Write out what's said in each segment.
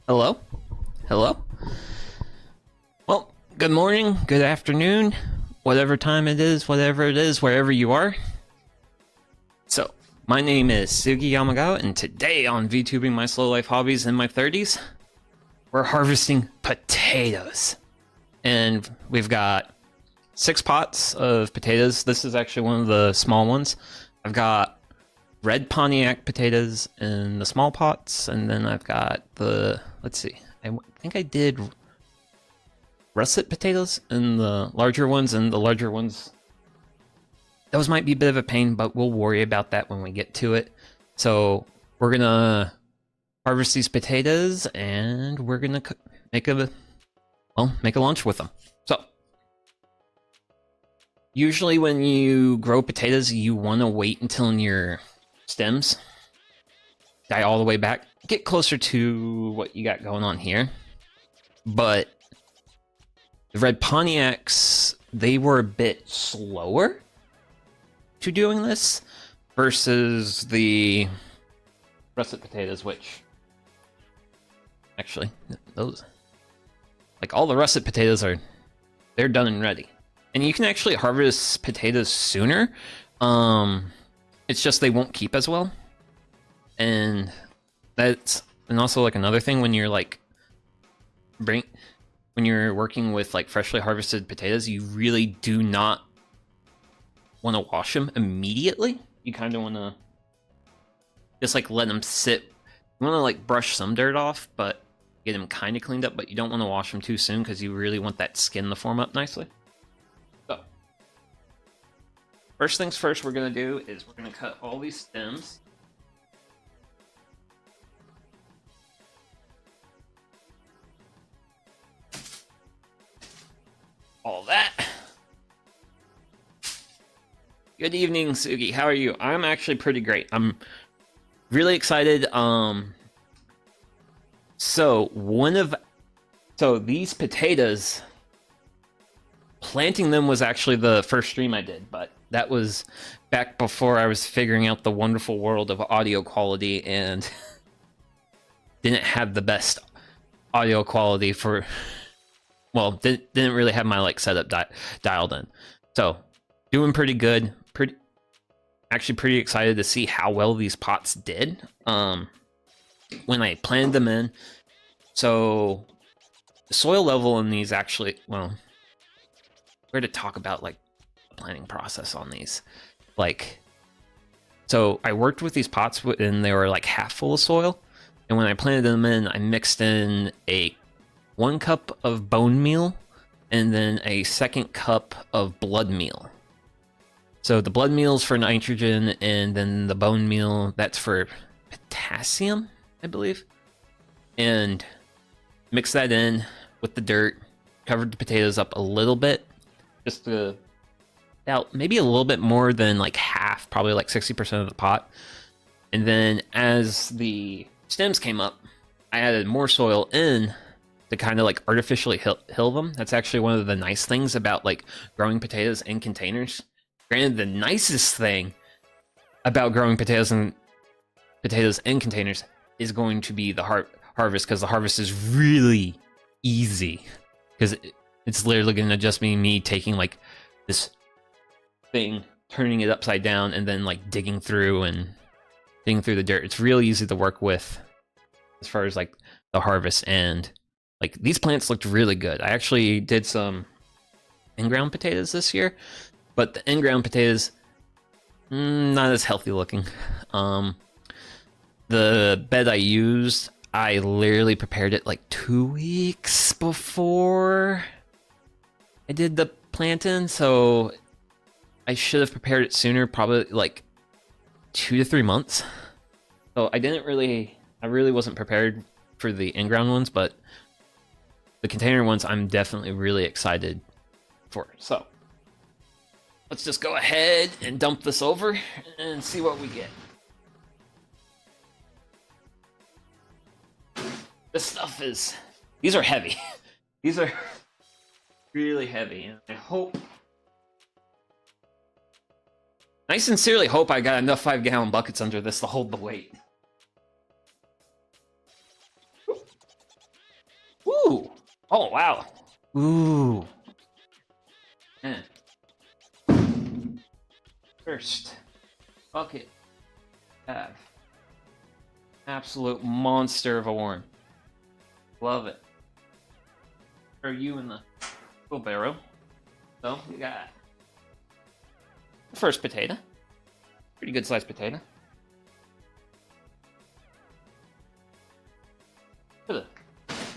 Hello? Hello? Well, good morning, good afternoon, whatever time it is, whatever it is, wherever you are. So, my name is Sugi Yamagawa, and today on VTubing My Slow Life Hobbies in my 30s, we're harvesting potatoes. And we've got 6 pots of potatoes. This is actually one of the small ones. I've got red Pontiac potatoes in the small pots, and then I've got the, let's see, I think I did russet potatoes in the larger ones, and the larger ones, those might be a bit of a pain, but we'll worry about that when we get to it. So we're gonna harvest these potatoes, and we're gonna make a lunch with them. So usually when you grow potatoes, you want to wait until your stems die all the way back, get closer to what you got going on here. But the red Pontiacs, they were a bit slower to doing this versus the russet potatoes, which actually, those, like, all the russet potatoes they're done and ready. And you can actually harvest potatoes sooner. It's just they won't keep as well. And also like another thing when you're like when you're working with like freshly harvested potatoes, you really do not want to wash them immediately. You kind of want to just like let them sit. You want to like brush some dirt off, but get them kind of cleaned up, but you don't want to wash them too soon because you really want that skin to form up nicely. So first things first, we're going to do is we're going to cut all these stems. All that. Good evening, Sugi. How are you? I'm actually pretty great. I'm really excited. So these potatoes, planting them was actually the first stream I did, but that was back before I was figuring out the wonderful world of audio quality and didn't have the best audio quality for, well, didn't really have my like setup dialed in. So doing pretty good. Actually pretty excited to see how well these pots did when I planted them in. So the soil level in these actually, well, we're to talk about like the planting process on these. Like, so I worked with these pots and they were like half full of soil. And when I planted them in, I mixed in 1 cup of bone meal and then a 2nd cup of blood meal. So the blood meal is for nitrogen, and then the bone meal, that's for potassium, I believe. And mix that in with the dirt, covered the potatoes up a little bit, just about maybe a little bit more than like half, probably like 60% of the pot. And then as the stems came up, I added more soil in to kind of like artificially hill them. That's actually one of the nice things about like growing potatoes in containers. Granted, the nicest thing about growing potatoes in containers is going to be the harvest, because the harvest is really easy. Because it's literally going to just be me taking like this thing, turning it upside down, and then like digging through the dirt. It's really easy to work with as far as like the harvest, and like these plants looked really good. I actually did some in-ground potatoes this year. But the in-ground potatoes, not as healthy looking. The bed I used, I literally prepared it like 2 weeks before I did the planting, so I should have prepared it sooner, probably like 2 to 3 months. So I really wasn't prepared for the in-ground ones, but the container ones I'm definitely really excited for. So let's just go ahead and dump this over and see what we get. These are heavy. These are really heavy. And I sincerely hope I got enough 5-gallon buckets under this to hold the weight. Ooh! Oh, wow. Ooh. Eh. First bucket have absolute monster of a worm. Love it. Throw you in the wheelbarrow. So we got the first potato. Pretty good sized potato.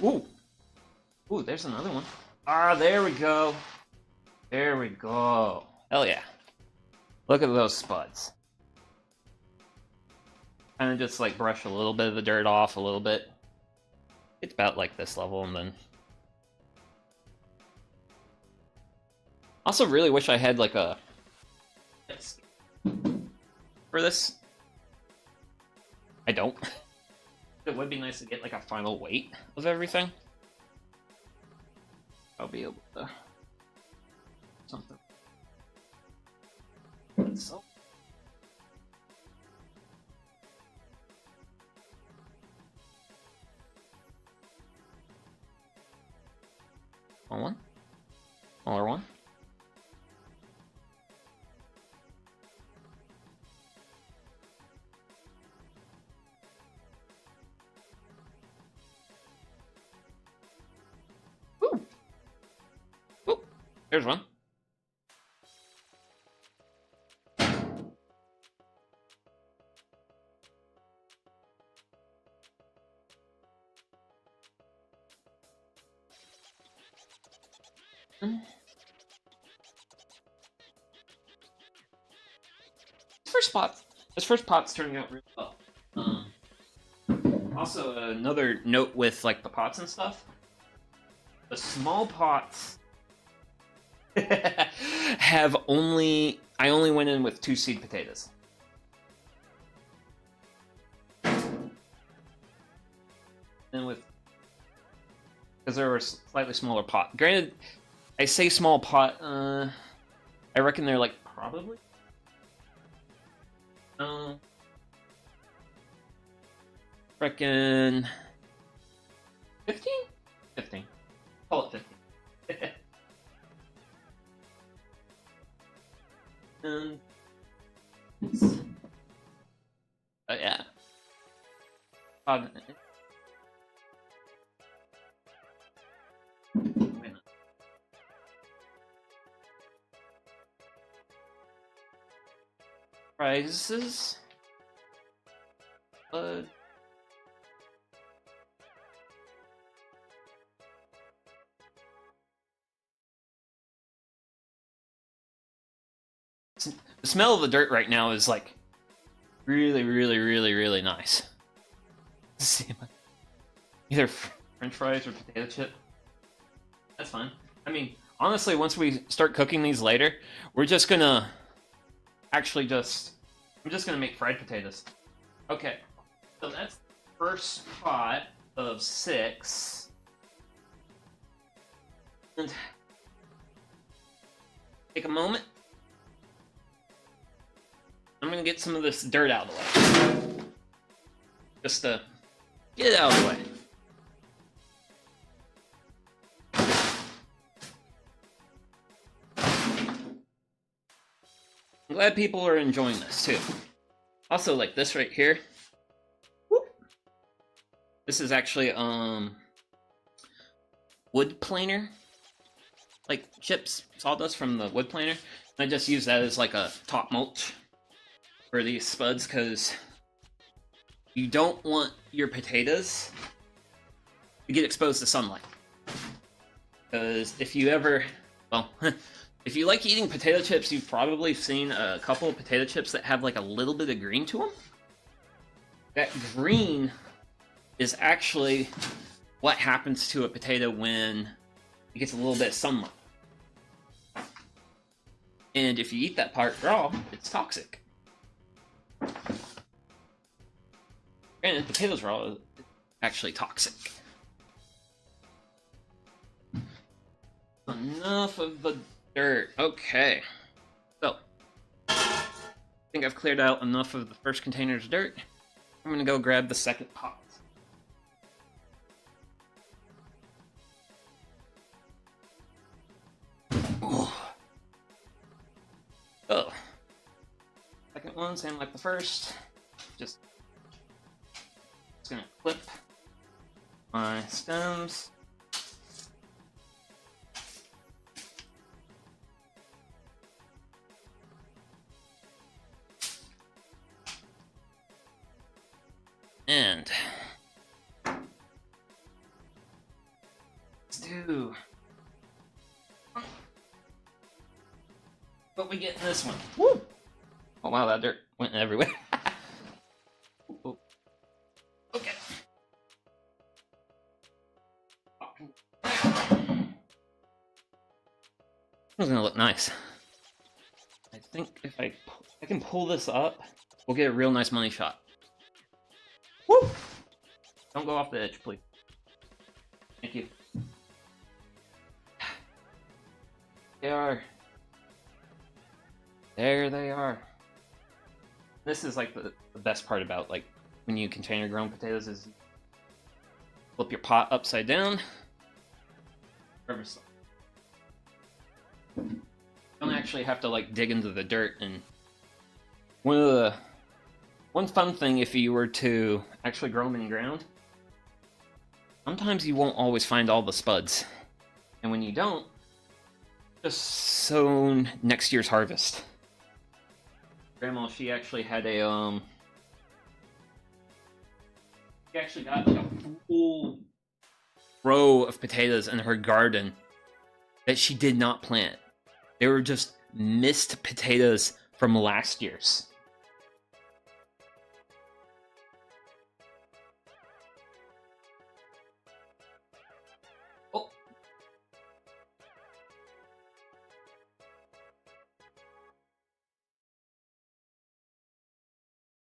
Ooh. Ooh, there's another one. Ah, there we go. There we go. Hell yeah. Look at those spuds. Kind of just like brush a little bit of the dirt off a little bit. It's about like this level, and then also really wish I had like a for this. I don't. It would be nice to get like a final weight of everything. I'll be able to something. So one, smaller one. Ooh. Ooh. There's one. This first pot's turning out really well. Also, another note with like the pots and stuff. The small pots have I only went in with 2 seed potatoes. And because there were slightly smaller pot. Granted, I say small pot, I reckon they're like probably reckon 15? 15. Call it 15. And yeah. Prizes. The smell of the dirt right now is like really, really, really, really nice. Either French fries or potato chip. That's fine. I mean, honestly, once we start cooking these later, we're just gonna I'm just gonna make fried potatoes. Okay, so that's the first pot of 6. And take a moment. I'm gonna get some of this dirt out of the way. Just to get it out of the way. I'm glad people are enjoying this too. Also, like this right here. Whoop. This is actually wood planer, like chips, sawdust from the wood planer. I just use that as like a top mulch for these spuds because you don't want your potatoes to get exposed to sunlight. Because if you ever, well, if you like eating potato chips, you've probably seen a couple of potato chips that have like a little bit of green to them. That green is actually what happens to a potato when it gets a little bit of sunlight. And if you eat that part raw, it's toxic. Granted, potatoes raw is actually toxic. Enough of the dirt. Okay. So, I think I've cleared out enough of the first container's dirt. I'm gonna go grab the second pot. one, same like the first. Just gonna clip my stems. And let's do what we get in this one. Woo! Oh wow, that dirt went everywhere. Oh. Okay. It's gonna look nice. I think if I can pull this up, we'll get a real nice money shot. Woo! Don't go off the edge, please. Thank you. They are. There they are. This is like the best part about like when you container grown potatoes is flip your pot upside down. Harvest them. Don't actually have to like dig into the dirt. And one fun thing if you were to actually grow them in ground, sometimes you won't always find all the spuds, and when you don't, just sow next year's harvest. Grandma, she actually had a she actually got like a full row of potatoes in her garden that she did not plant. They were just missed potatoes from last year's. Oh.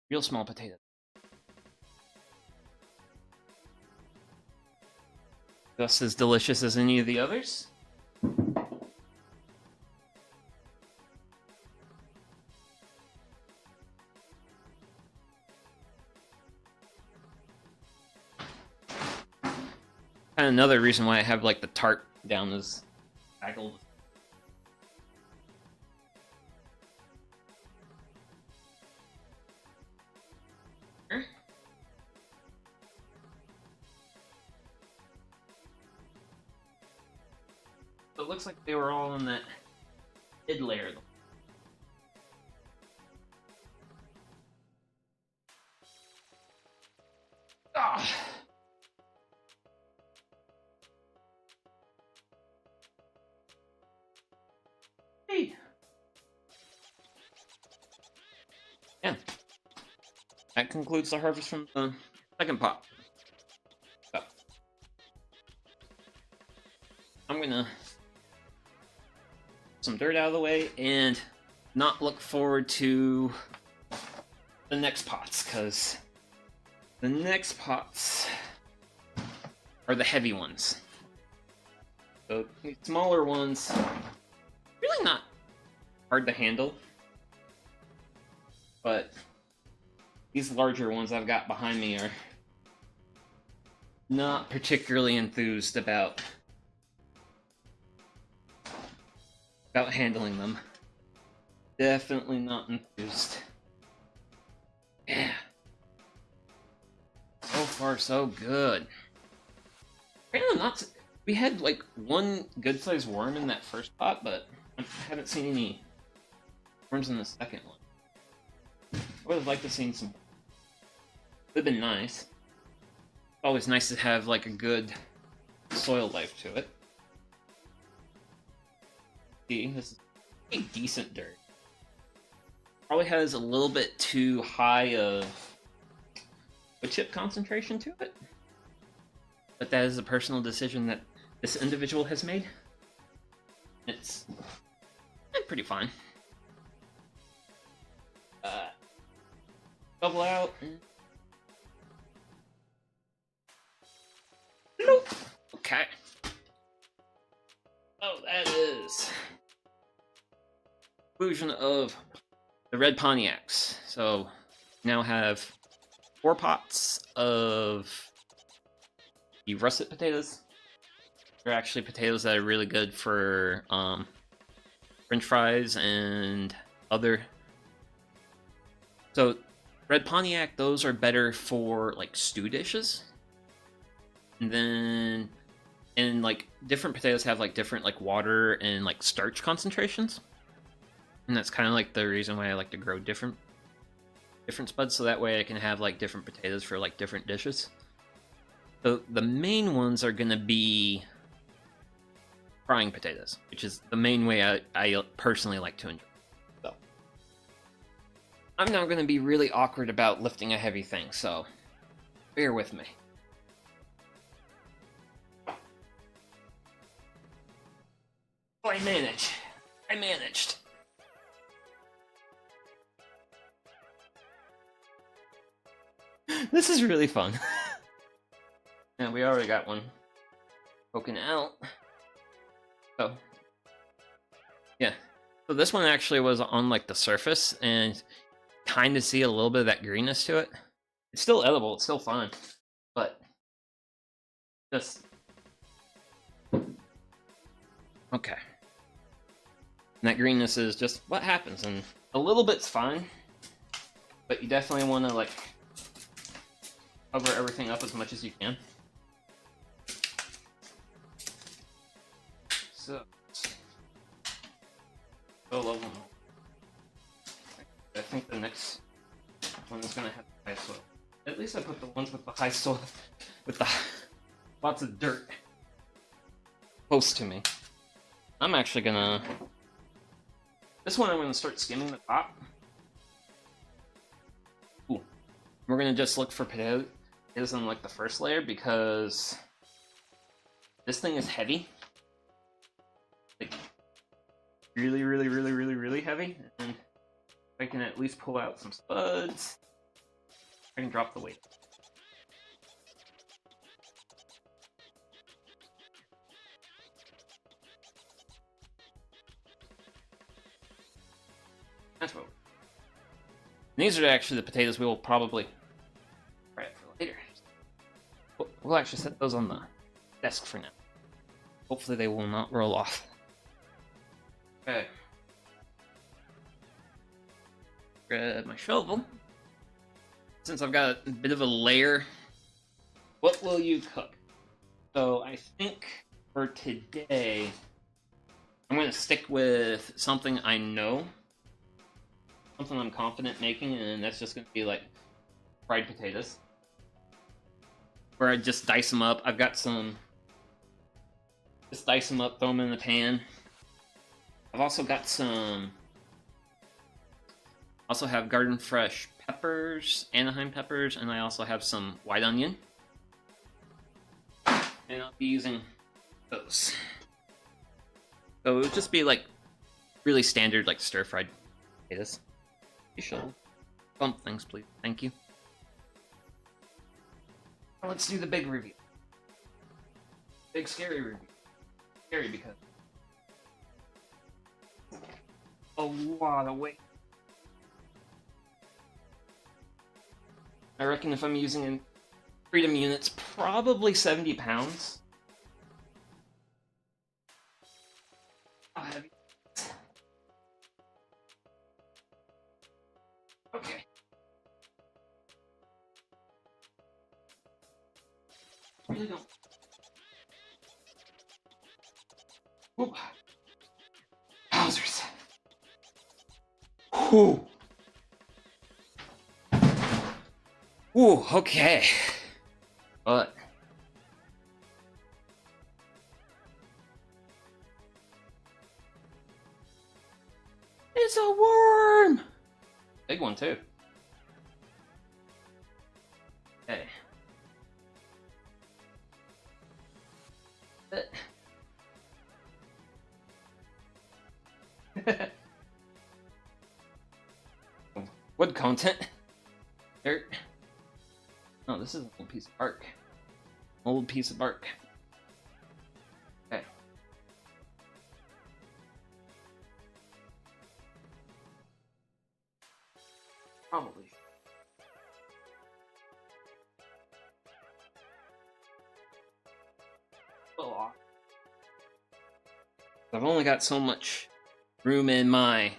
Real small potato. Just as delicious as any of the others. And another reason why I have like the tart down is bagel. It looks like they were all in that mid layer. Ah. Hey. Yeah. That concludes the harvest from the second pot. So, I'm gonna some dirt out of the way and not look forward to the next pots, because the next pots are the heavy ones. So the smaller ones, really not hard to handle, but these larger ones I've got behind me are not particularly enthused about handling them. Definitely not enthused. Yeah. So far, so good. Apparently not. We had like one good-sized worm in that first pot, but I haven't seen any worms in the second one. I would have liked to have seen some. Would have been nice. It's always nice to have like a good soil life to it. See, this is a decent dirt. Probably has a little bit too high of wood chip concentration to it, but that is a personal decision that this individual has made. It's pretty fine. Double out. Nope. Okay. Oh, that is conclusion of the red Pontiacs. So now have 4 pots of the russet potatoes. They're actually potatoes that are really good for French fries and other So red Pontiac, those are better for like stew dishes. And then and like different potatoes have like different like water and like starch concentrations. And that's kind of like the reason why I like to grow different spuds, so that way I can have like different potatoes for like different dishes. So the main ones are gonna be frying potatoes, which is the main way I personally like to enjoy. So I'm now gonna be really awkward about lifting a heavy thing, so bear with me. Oh, I managed. This is really fun. And we already got one poking out. Oh. Yeah. So this one actually was on like the surface and kind of see a little bit of that greenness to it. It's still edible, it's still fine. But just okay. And that greenness is just what happens, and a little bit's fine. But you definitely want to like cover everything up as much as you can. So, solo one. I think the next one is gonna have high soil. At least I put the ones with the high soil, with the lots of dirt, close to me. I'm actually gonna. This one I'm gonna start skimming the top. Ooh. We're gonna just look for potatoes in like the first layer because this thing is heavy. Like really heavy, and I can at least pull out some spuds. I can drop the weight. That's what. These are actually the potatoes we will probably fry it for later. We'll actually set those on the desk for now. Hopefully they will not roll off. Okay. Grab my shovel. Since I've got a bit of a layer, what will you cook? So I think for today, I'm going to stick with something I know, something I'm confident making, and that's just going to be like fried potatoes. Where I just dice them up. I've got some, just dice them up, throw them in the pan. I've also got some, also have garden fresh peppers, Anaheim peppers, and I also have some white onion. And I'll be using those. So it would just be like really standard like stir-fried potatoes. You should bump things, please. Thank you. Now let's do the big review. Big scary review. Scary because a lot of weight. I reckon if I'm using in Freedom units, probably 70 pounds. How heavy? Okay. Really don't. Whoop. Wowzers. Whew. Ooh, okay. But it's a worm. Big one too. Okay. Wood content. Dirt. Oh, this is an old piece of bark. Old piece of bark. Okay. Probably. Oh. I've only got so much room in my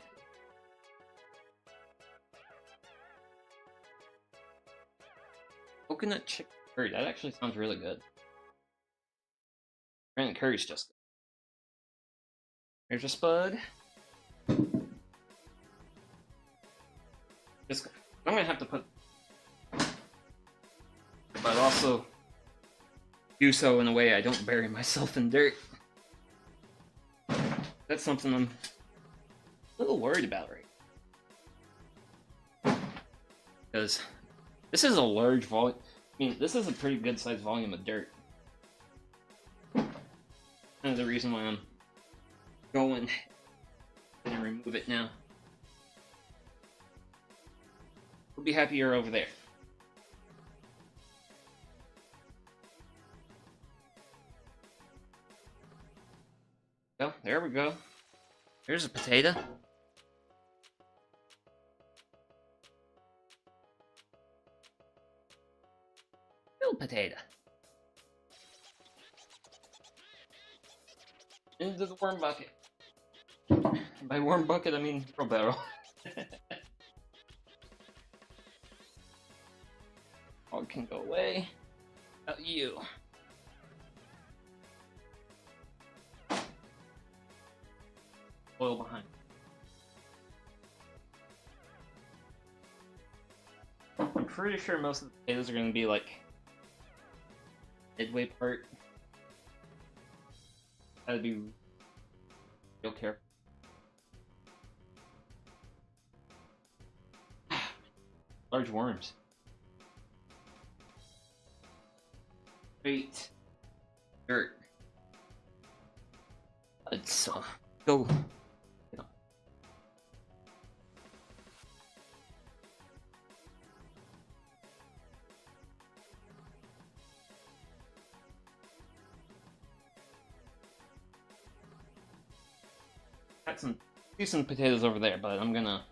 Coconut chicken curry. That actually sounds really good. And curry's just good. Here's a spud. Just, I'm gonna have to put, but also do so in a way I don't bury myself in dirt. That's something I'm a little worried about right now. Because this is a large volume. I mean, this is a pretty good sized volume of dirt. Kind of the reason why I'm going and remove it now. We'll be happier over there. Oh, there we go. Here's a potato. Real potato. Into the worm bucket. By worm bucket, I mean drill barrel. Hog can go away. About you. Oil behind. I'm pretty sure most of the potatoes are going to be like midway part. Gotta be real careful. Large worms. Great. Dirt. Let's go. Got some decent potatoes over there, but I'm gonna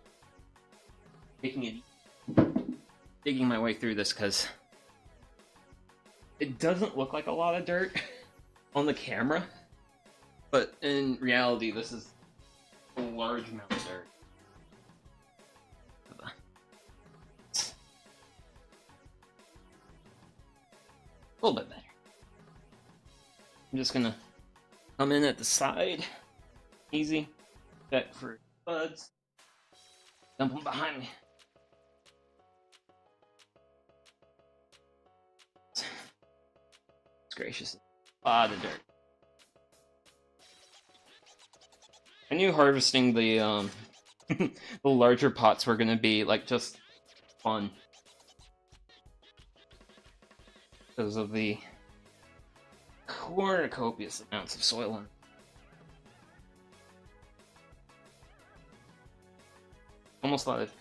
digging my way through this because it doesn't look like a lot of dirt on the camera, but in reality, this is a large amount of dirt. A little bit better. I'm just gonna come in at the side, easy. Check for buds. Dump them behind me. It's gracious. A lot of dirt. I knew harvesting the the larger pots were gonna be like just fun because of the cornucopious amounts of soil in. Almost thought it.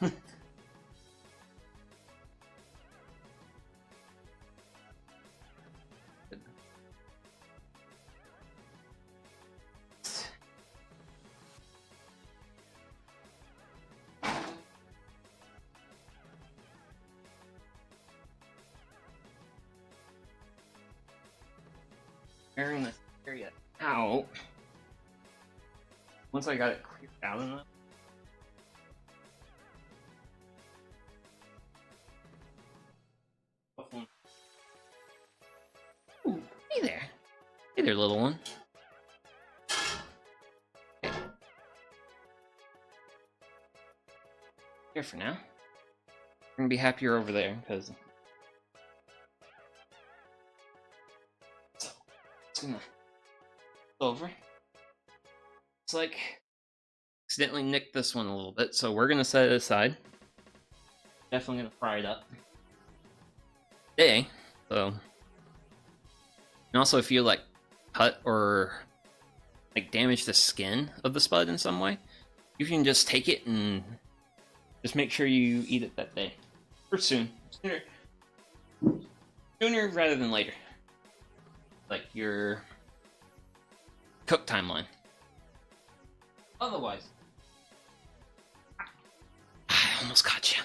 Clearing this area out. Once I got it cleared out enough. Ooh, hey there. Hey there, little one. Okay. Here for now. We're gonna be happier over there, because... So, it's gonna... over. It's like... accidentally nicked this one a little bit, so we're gonna set it aside. Definitely gonna fry it up. Today, so... And also, if you like cut or like damage the skin of the spud in some way, you can just take it and just make sure you eat it that day. Or soon. Sooner rather than later. Like your cook timeline. Otherwise, I almost got you.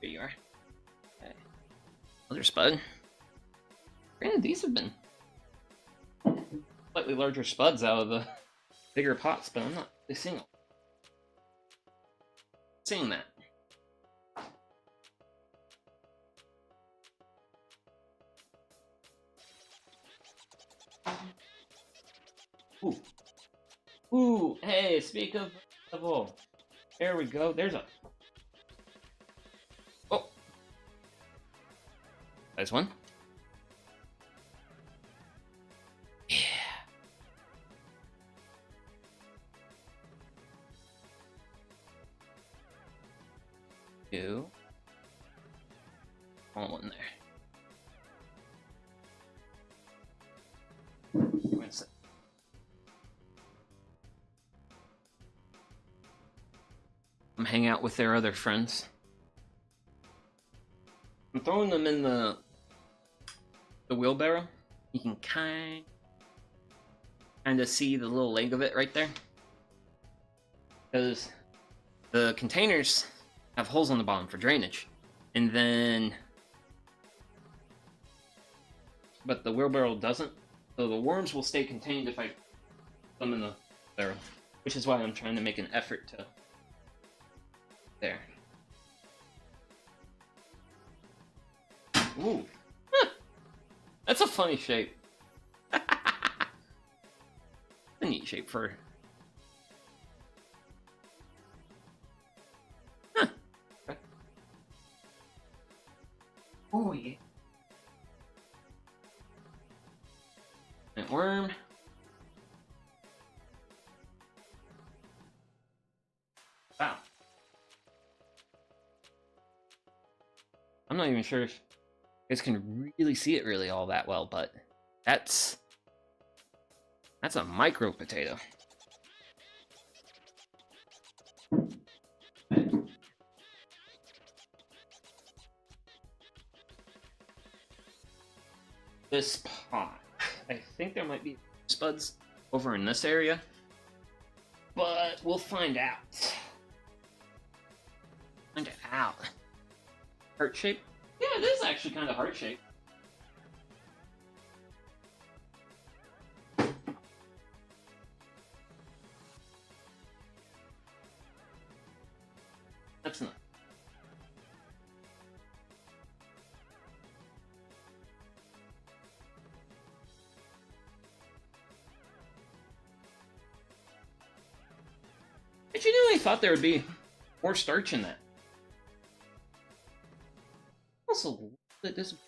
There you are. Okay. Another spud. Granted, these have been slightly larger spuds out of the bigger pots, but I'm not really seeing them. seeing that. Ooh. Ooh, hey, speak of level. There we go. There's a... Oh. There's one. Yeah. Two. One there. I'm hanging out with their other friends. I'm throwing them in the wheelbarrow. You can kind of see the little leg of it right there. Because the containers have holes on the bottom for drainage. And then... But the wheelbarrow doesn't. So the worms will stay contained if I put them in the barrel. Which is why I'm trying to make an effort to... There. Ooh. Huh. That's a funny shape. A neat shape for... Huh. Okay. Oh, yeah. And worm. Wow. I'm not even sure if you guys can really see it really all that well, but that's a micro potato. This pot. I think there might be spuds over in this area, but we'll find out. Find it out. Heart shape? Yeah, it is actually kind of heart shape. That's not. I genuinely thought there would be more starch in that. Also, a little bit disappointed.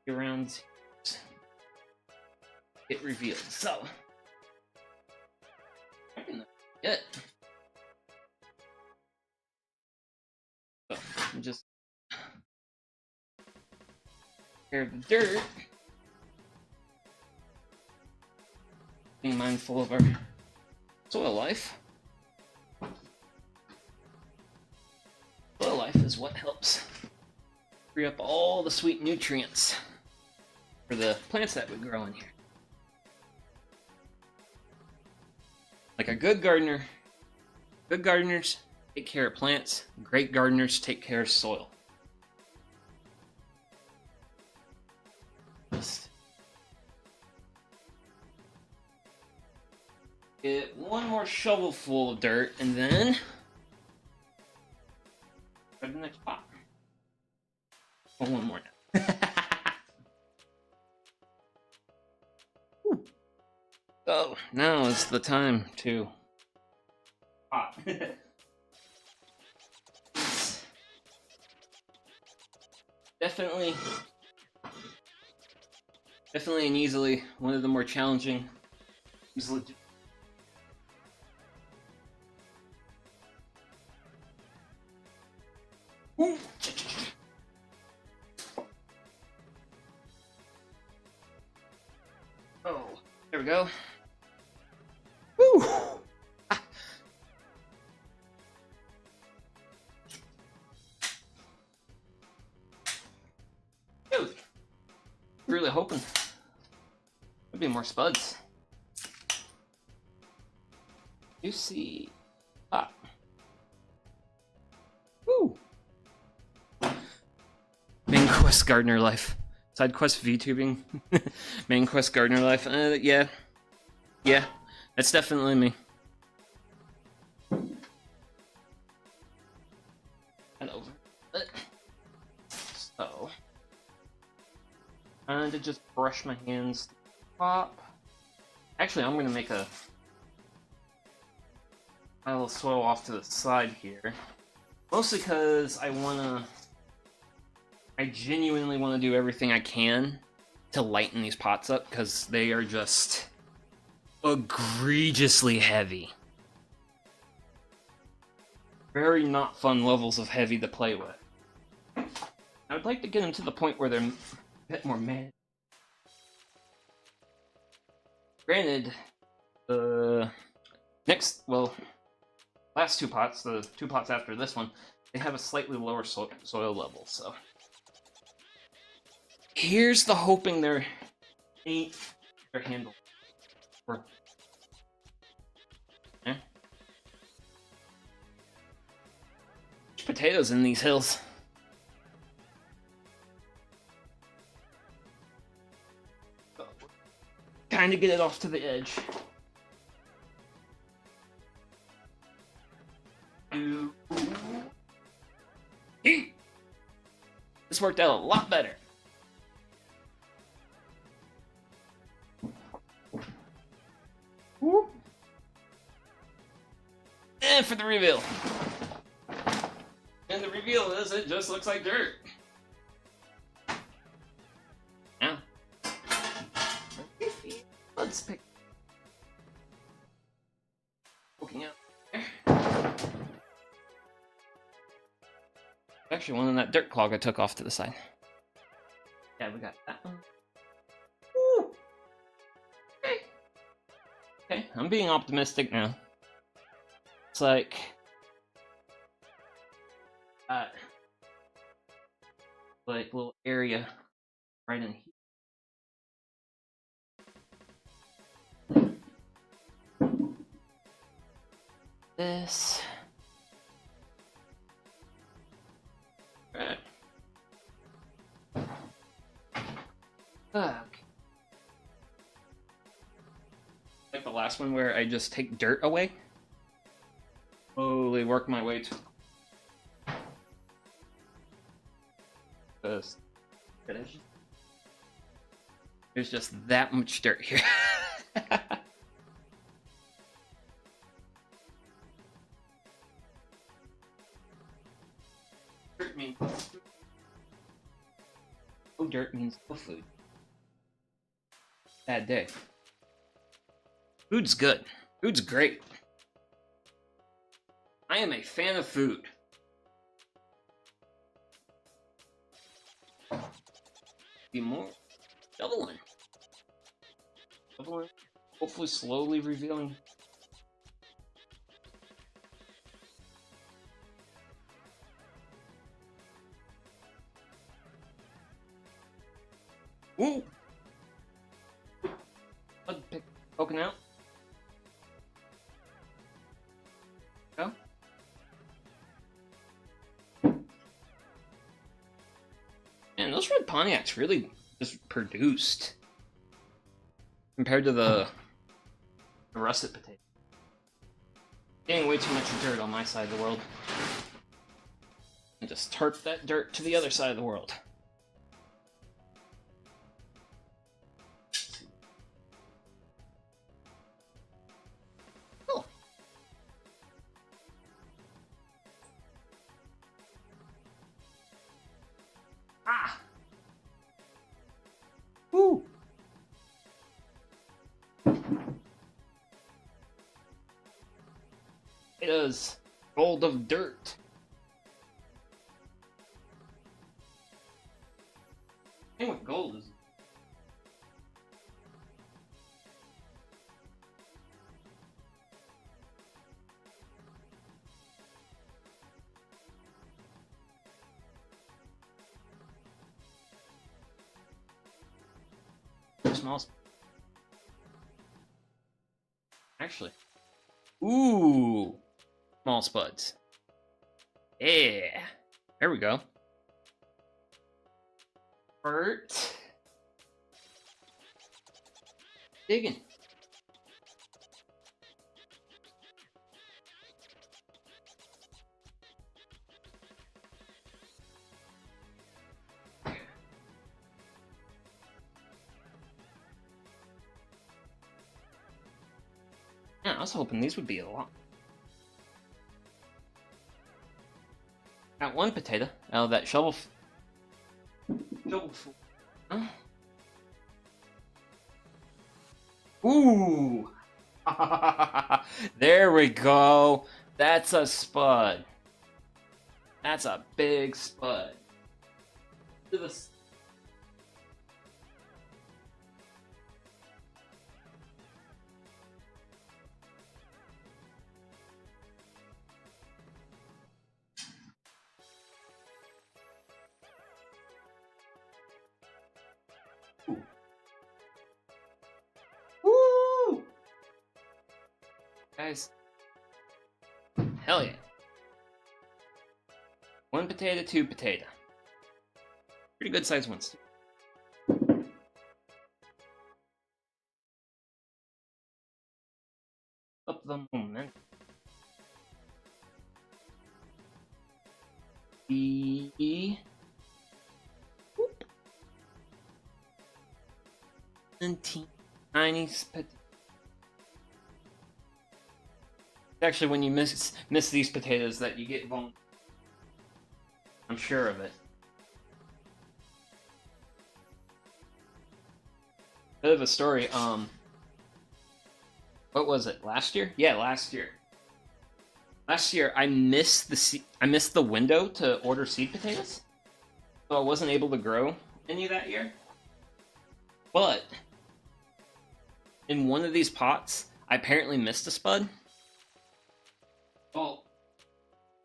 Around get revealed. So I can get. So I'm just clear the dirt. Being mindful of our soil life. Soil life is what helps free up all the sweet nutrients for the plants that we grow in here. Like a good gardener, good gardeners take care of plants, great gardeners take care of soil. Just get one more shovel full of dirt and then try the next pot. Oh, one more now. So now is the time to pot. Definitely and easily one of the more challenging. Oh, there we go. Woo! Ah. Dude, really hoping there'd be more spuds. You see, been quest gardener life. Side quest VTubing. Main quest gardener life. Yeah. Yeah. That's definitely me. And over. So. And to just brush my hands. Pop. Actually, I'm gonna make a pile of soil off to the side here. Mostly because I genuinely want to do everything I can to lighten these pots up, because they are just egregiously heavy. Very not fun levels of heavy to play with. I would like to get them to the point where they're a bit more manageable. Granted, the last two pots, the two pots after this one, they have a slightly lower soil level, so. Here's the hoping there ain't their handle. Potatoes in these hills. Kind of get it off to the edge. This worked out a lot better. And for the reveal. And the reveal is it just looks like dirt. Now. Let's pick. Poking out there. Actually, one in that dirt clog I took off to the side. Yeah, we got that one. Woo! Okay, I'm being optimistic now. It's like little area right in here. This. Right. Fuck. Like the last one where I just take dirt away. Slowly work my way to. There's just that much dirt here. Dirt means no dirt means no food. Bad day. Food's good. Food's great. I am a fan of food. Be more. Double one. Double one. Hopefully slowly revealing. Ooh! Bud pick poking out. Go. Man, those red Pontiacs really just produced compared to the russet potato. Getting way too much dirt on my side of the world. And just tarp that dirt to the other side of the world. Cool. Ah! Woo! It is gold of dirt. I think what gold is. Small. Actually. Ooh. Small spuds. Yeah. There we go. Art. Digging. Yeah, I was hoping these would be a lot. Got one potato out of that shovel. Shovelful. Huh? Ooh! There we go. That's a spud. That's a big spud. To the Woo! Guys. Hell yeah. One potato, two potato. Pretty good sized ones. Up the moment. The 17 tiny potatoes. Actually, when you miss these potatoes, that you get bone. I'm sure of it. Bit of a story. What was it? Last year? Yeah, last year. Last year, I missed the window to order seed potatoes, so I wasn't able to grow any that year. But in one of these pots, I apparently missed a spud. Well,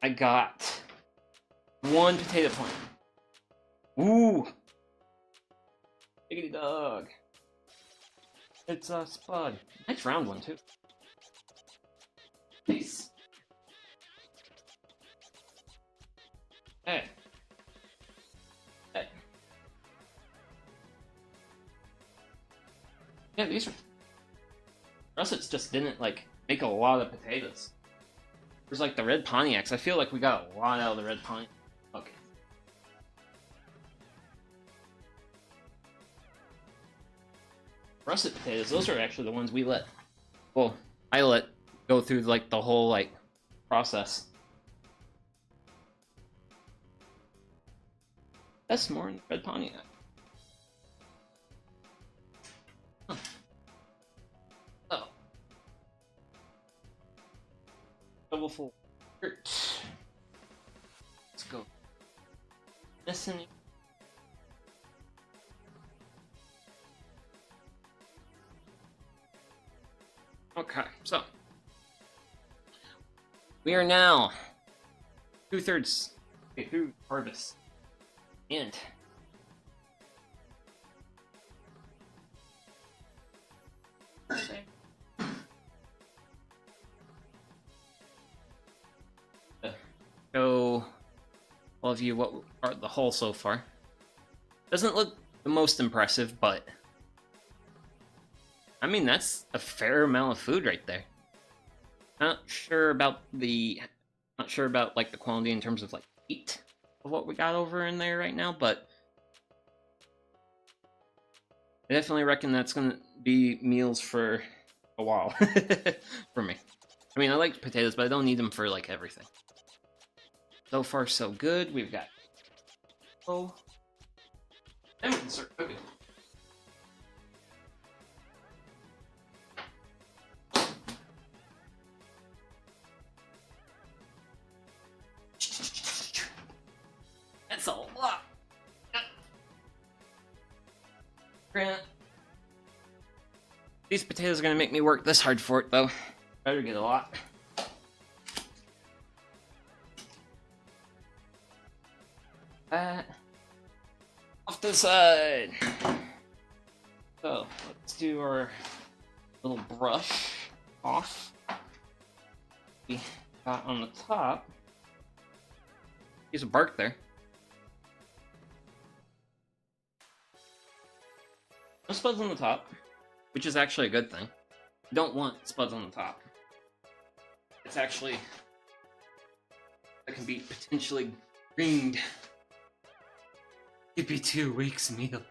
I got one potato plant. Ooh! Diggity dog. It's a spud. Nice round one, too. Nice. Hey. Hey. Yeah, these are... Russets just didn't, like, make a lot of potatoes. There's, like, the red Pontiacs. I feel like we got a lot out of the red Pontiac. Okay. Russet potatoes, those are actually the ones we let... Well, I let go through, like, the whole, like, process. That's more in the red Pontiac. Huh. Oh. Double full. Let's go. Listening. Okay, so we are now 2/3 through harvest, and show all of you what are the haul so far. Doesn't look the most impressive, but I mean that's a fair amount of food right there. Not sure about like the quality in terms of like heat of what we got over in there right now, but I definitely reckon that's gonna be meals for a while for me. I mean, I like potatoes, but I don't need them for like everything. So far, so good. We've got then we can start cooking. That's a lot. Grant. These potatoes are gonna make me work this hard for it, though. Better get a lot. Off to the side. So let's do our little brush off. We got on the top. Piece of bark there. No spuds on the top, which is actually a good thing. You don't want spuds on the top. It's actually... that can be potentially greened. It'd be 2 weeks meal.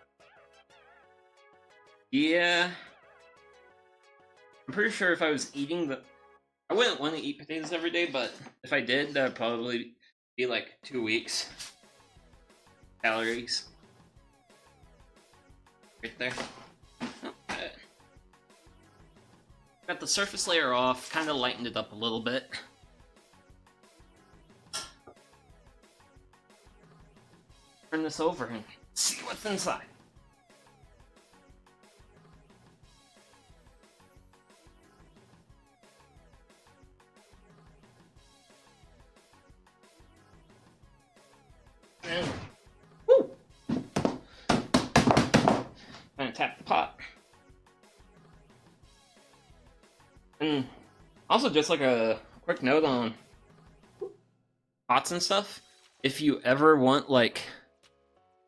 Yeah. I'm pretty sure if I was eating the... I wouldn't want to eat potatoes every day, but if I did, that would probably be like 2 weeks. Calories. Right there. Okay. Got the surface layer off, kind of lightened it up a little bit. Turn this over and see what's inside. And, woo! Gonna tap the pot. And also, just like a quick note on pots and stuff, if you ever want like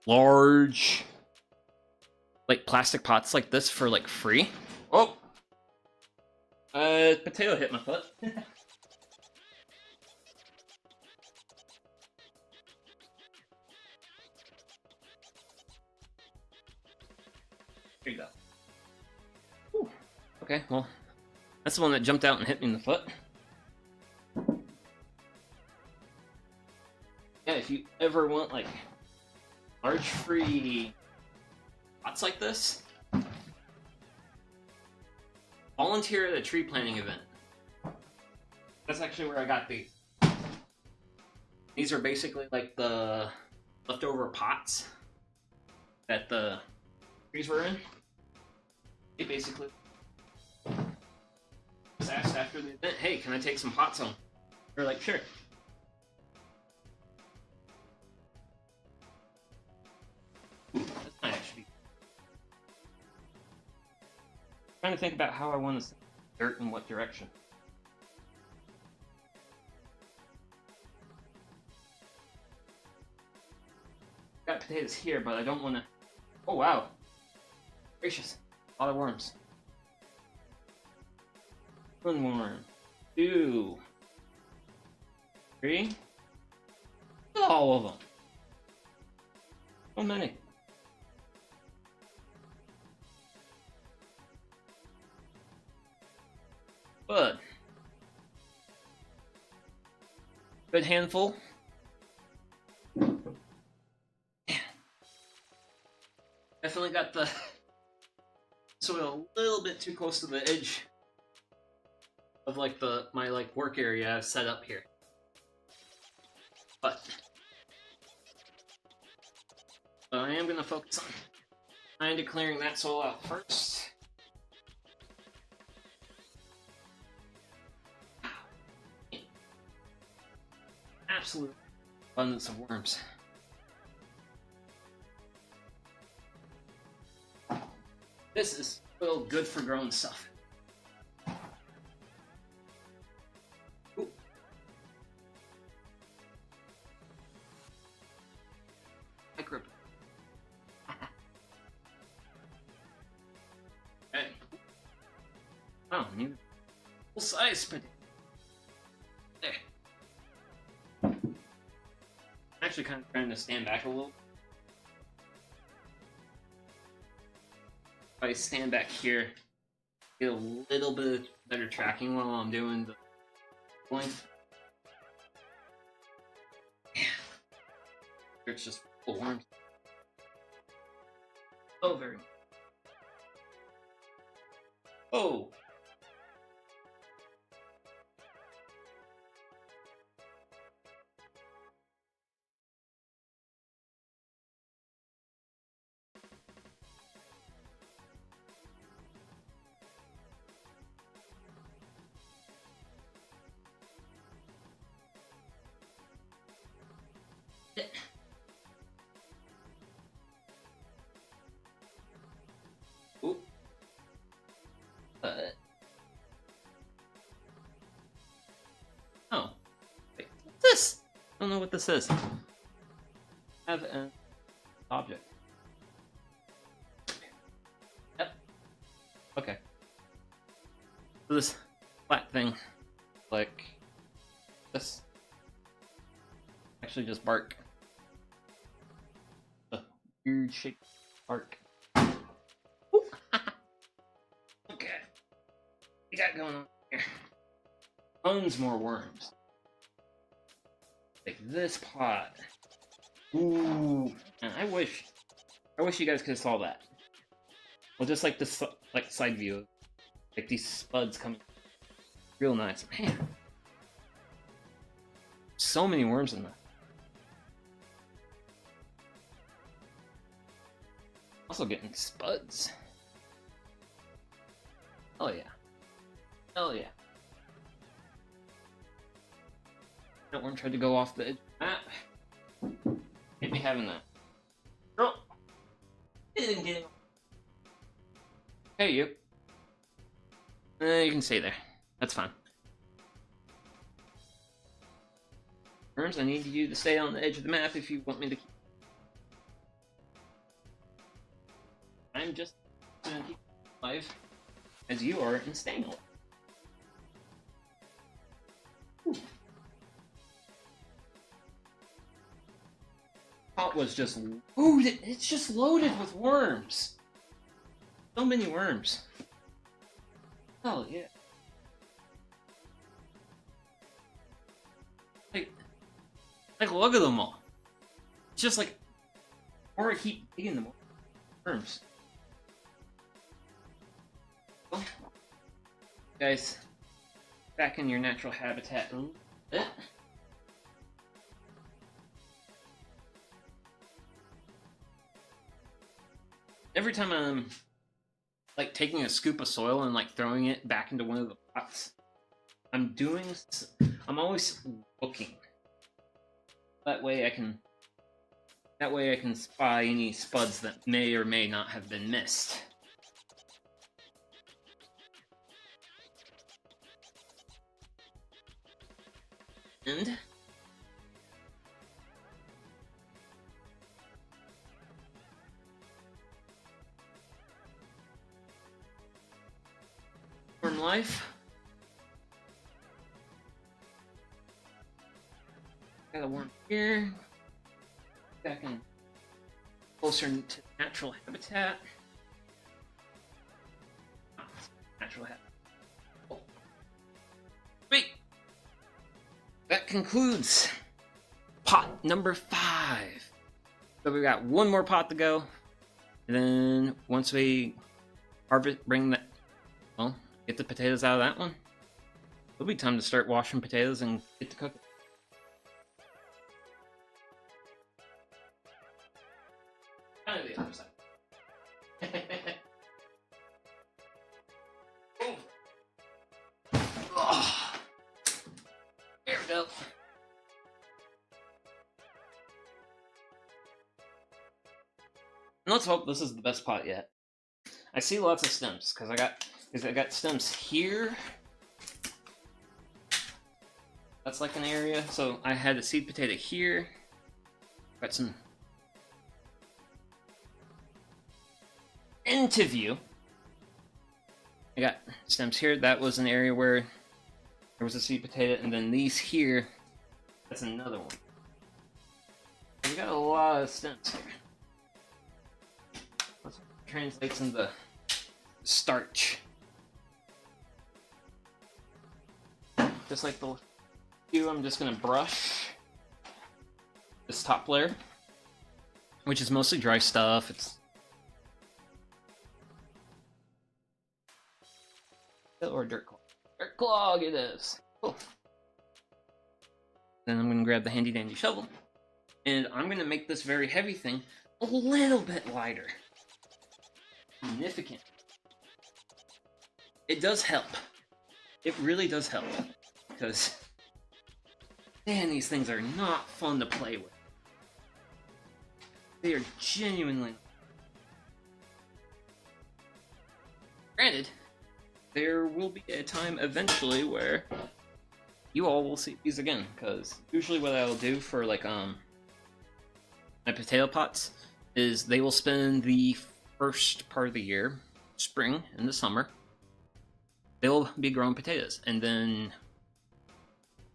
large like plastic pots like this for like free. Oh, potato hit my foot. Here you go. Whew. Okay, well, that's the one that jumped out and hit me in the foot. Yeah, if you ever want like large free pots like this, volunteer at a tree planting event. That's actually where I got these. These are basically like the leftover pots that the trees were in. They basically just asked after the event, hey, can I take some pots home? They're like, sure. Ooh, this might actually be... I'm trying to think about how I want to set dirt in what direction. Got potatoes here, but I don't want to... Oh, wow. Gracious. A lot of worms. One worm. 2. 3. Look at all of them. So many. Good. Good handful. Definitely got the soil a little bit too close to the edge of like my like work area I've set up here. But I am gonna focus on kind of clearing that soil out first. Absolute abundance of worms. This is still good for growing stuff. Ooh. Micro. Okay. Oh, new full size potato. There. I'm actually kind of trying to stand back a little. If I stand back here, get a little bit better tracking while I'm doing the point. It's just full of worms. Oh, very. Oh. Ooh. Oh. Wait, what's this? I don't know what this is. Have an object. So this flat thing, like this, actually just bark. A weird shaped bark. Okay, what we got going on here? Tons more worms. Like this pot. Ooh, and I wish you guys could have saw that. Well, just like this, like side view, like these spuds coming, real nice. Man, so many worms in that. Also getting spuds. Oh yeah, hell yeah. That worm tried to go off the edge of the map. Can't be having that. Oh, didn't get him. Hey, you. You can stay there. That's fine. Worms, I need you to stay on the edge of the map if you want me to keep. I'm just gonna keep alive as you are in staying alive. Ooh. Pot was just loaded. It's just loaded with worms. So many worms. Oh yeah. Like look at them all. It's just like, or I keep digging them all. Worms. Oh. Guys, back in your natural habitat a little bit. Every time I'm like taking a scoop of soil and like throwing it back into one of the pots, I'm always looking. That way I can spy any spuds that may or may not have been missed. And in life, got a worm here, back in closer to natural habitat. Natural habitat. Oh. Wait. That concludes pot number 5. So we got one more pot to go, and then once we bring that, well, get the potatoes out of that one, it'll be time to start washing potatoes and get to cooking. Kind of the other side. Oh. There we go. And let's hope this is the best pot yet. I see lots of stems because I got stems here. That's like an area. So I had a seed potato here. Got some into view. I got stems here. That was an area where there was a seed potato, and then these here, that's another one. We got a lot of stems here. That translates into starch. Just like the few, I'm just gonna brush this top layer, which is mostly dry stuff. It's or dirt clog. Dirt clog it is. Cool. Then I'm gonna grab the handy dandy shovel, and I'm gonna make this very heavy thing a little bit lighter. Significant. It does help. It really does help. Because, man, these things are not fun to play with. They are genuinely... Granted, there will be a time eventually where you all will see these again, because usually what I'll do for, like, my potato pots is they will spend the first part of the year, spring and the summer, they'll be growing potatoes. And then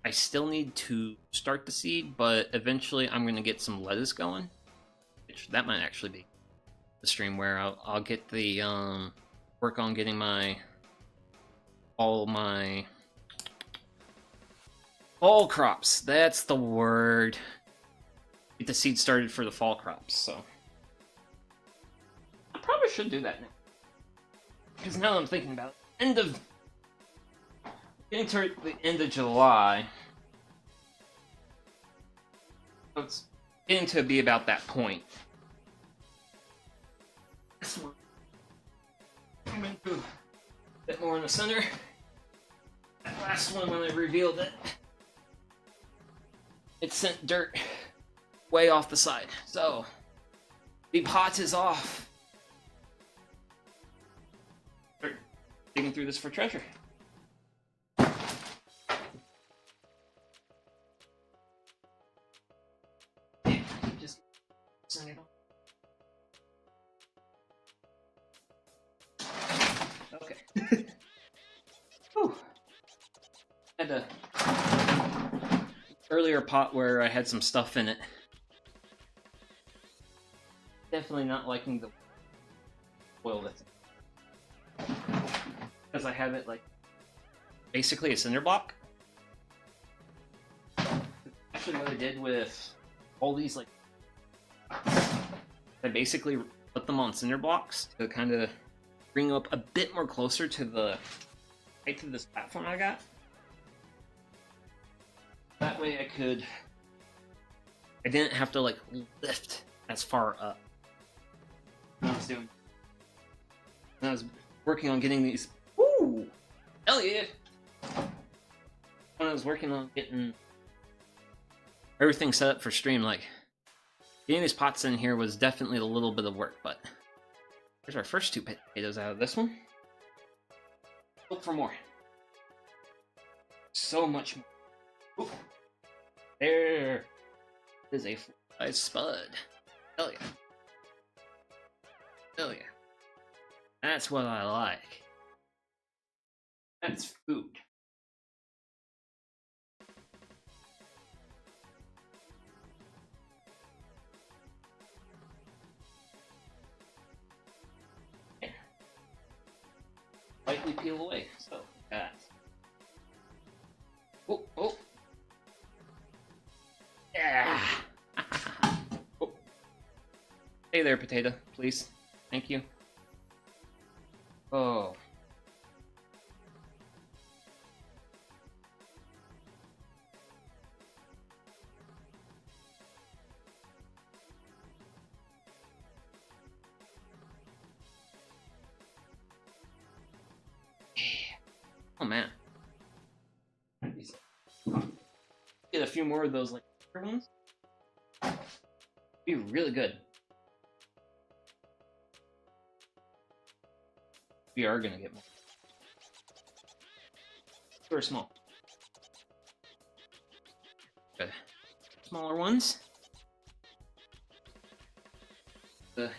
I still need to start the seed, but eventually I'm going to get some lettuce going. Which that might actually be the stream where I'll get the work on getting all my fall crops. That's the word. Get the seed started for the fall crops. So I probably should do that now, because now that I'm thinking about it, getting to the end of July, so it's getting to be about that point. This one, I'm going to do a bit more in the center. That last one, when I revealed it, it sent dirt way off the side. So the pot is off. Start digging through this for treasure. Just send it on. Okay. Whew. I had a earlier pot where I had some stuff in it. Definitely not liking the oil that's in it, because I have it like basically a cinder block. Actually, what I did with all these, like, I basically put them on cinder blocks to kind of bring them up a bit more closer to the height of this platform I got. That way I didn't have to like lift as far up. When I was working on getting these. Woo! Hell yeah! When I was working on getting everything set up for stream, like, getting these pots in here was definitely a little bit of work, but there's our first 2 potatoes out of this one. Look for more. So much more. Ooh. There is a full-size spud. Hell yeah. Hell yeah. That's what I like. That's food. Okay. Lightly peel away, so that. Oh, oh. Yeah. Oh. Hey there, potato, please. Thank you. Oh. Oh man. Get a few more of those like ones. Be really good. We are gonna get more. Or small. Good. Smaller ones. Oh.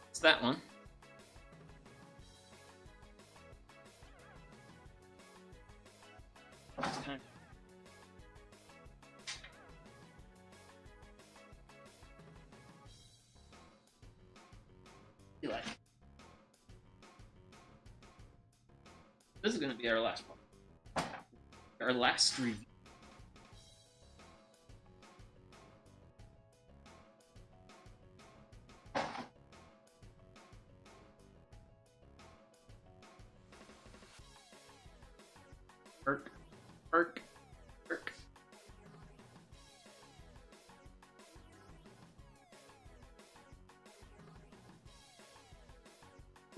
It's that one. It's kind of... Like. This is going to be our last one. Our last review. Perk. Perk. Perk.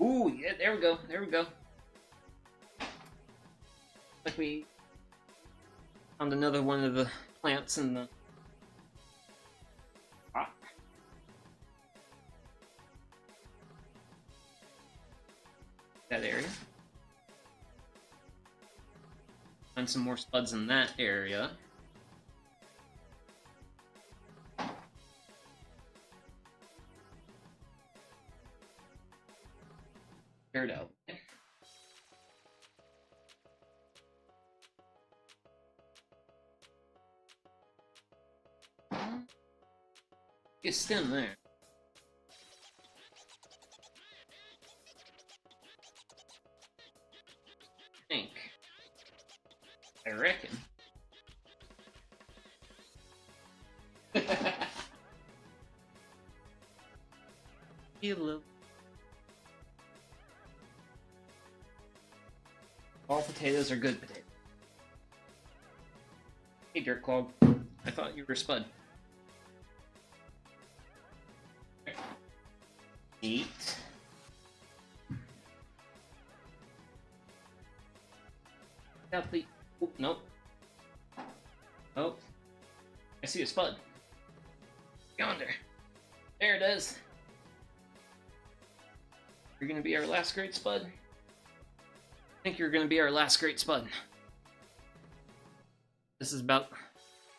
Ooh, yeah, there we go. There we go. Like we found another one of the plants in the pot. That area. Find some more spuds in that area. Cleared out. Get stem there. I reckon. Hello. All potatoes are good potatoes. Hey, Dirt Clog. I thought you were Spud. Eat. Got the. Oh, nope. Oh. I see a Spud. Yonder. There it is. You're gonna be our last great Spud? I think you're gonna be our last great Spud. This is about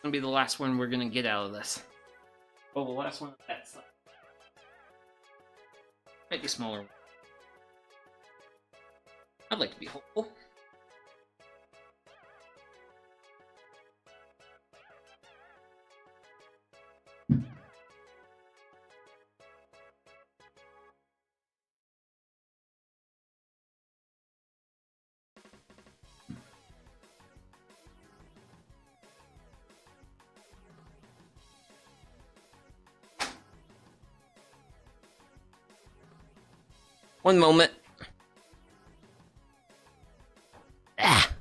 gonna be the last one we're gonna get out of this. Well, the last one of that side. Might be smaller. I'd like to be hopeful. One moment. Ah.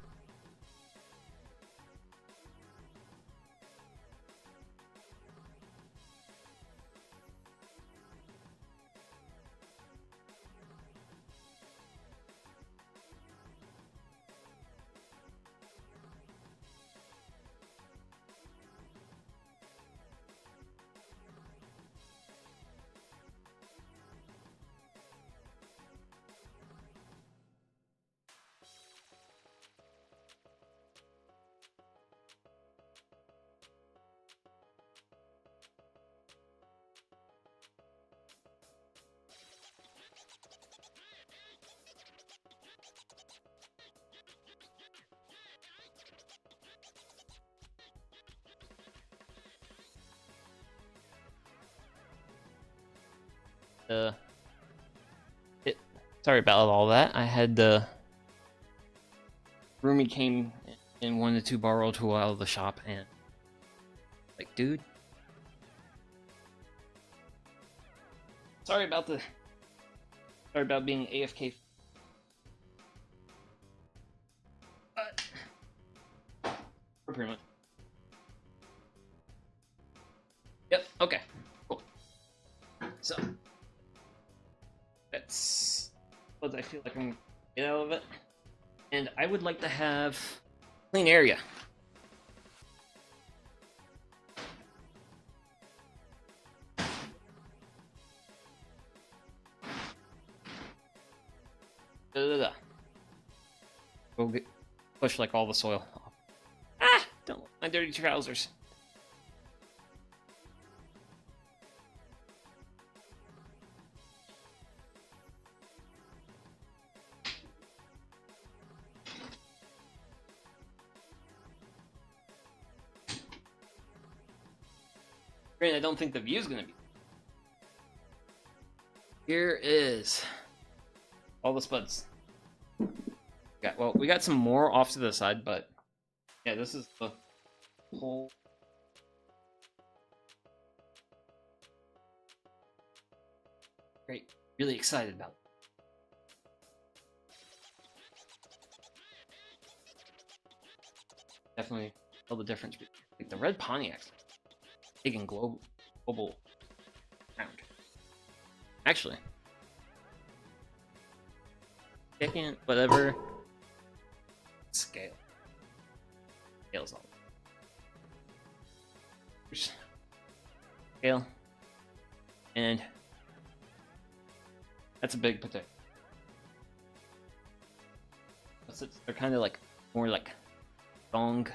Sorry about all that. I had roomie came and wanted to borrow a tool out of the shop, and like, dude, sorry about being AFK. But we're pretty much. Yep. Okay. Cool. So that's what I feel like I'm gonna get out of it, and I would like to have clean area. Go get push like all the soil off. Ah! Don't want my dirty trousers. I don't think the view's gonna be. Here is all the spuds. We got some more off to the side, but yeah, this is the whole. Great, really excited about it. Definitely tell the difference between like the red Pontiacs. Big and global round. Actually, second, whatever. Scale. Scale's all. Scale. And that's a big potato. They're kind of like more like thong.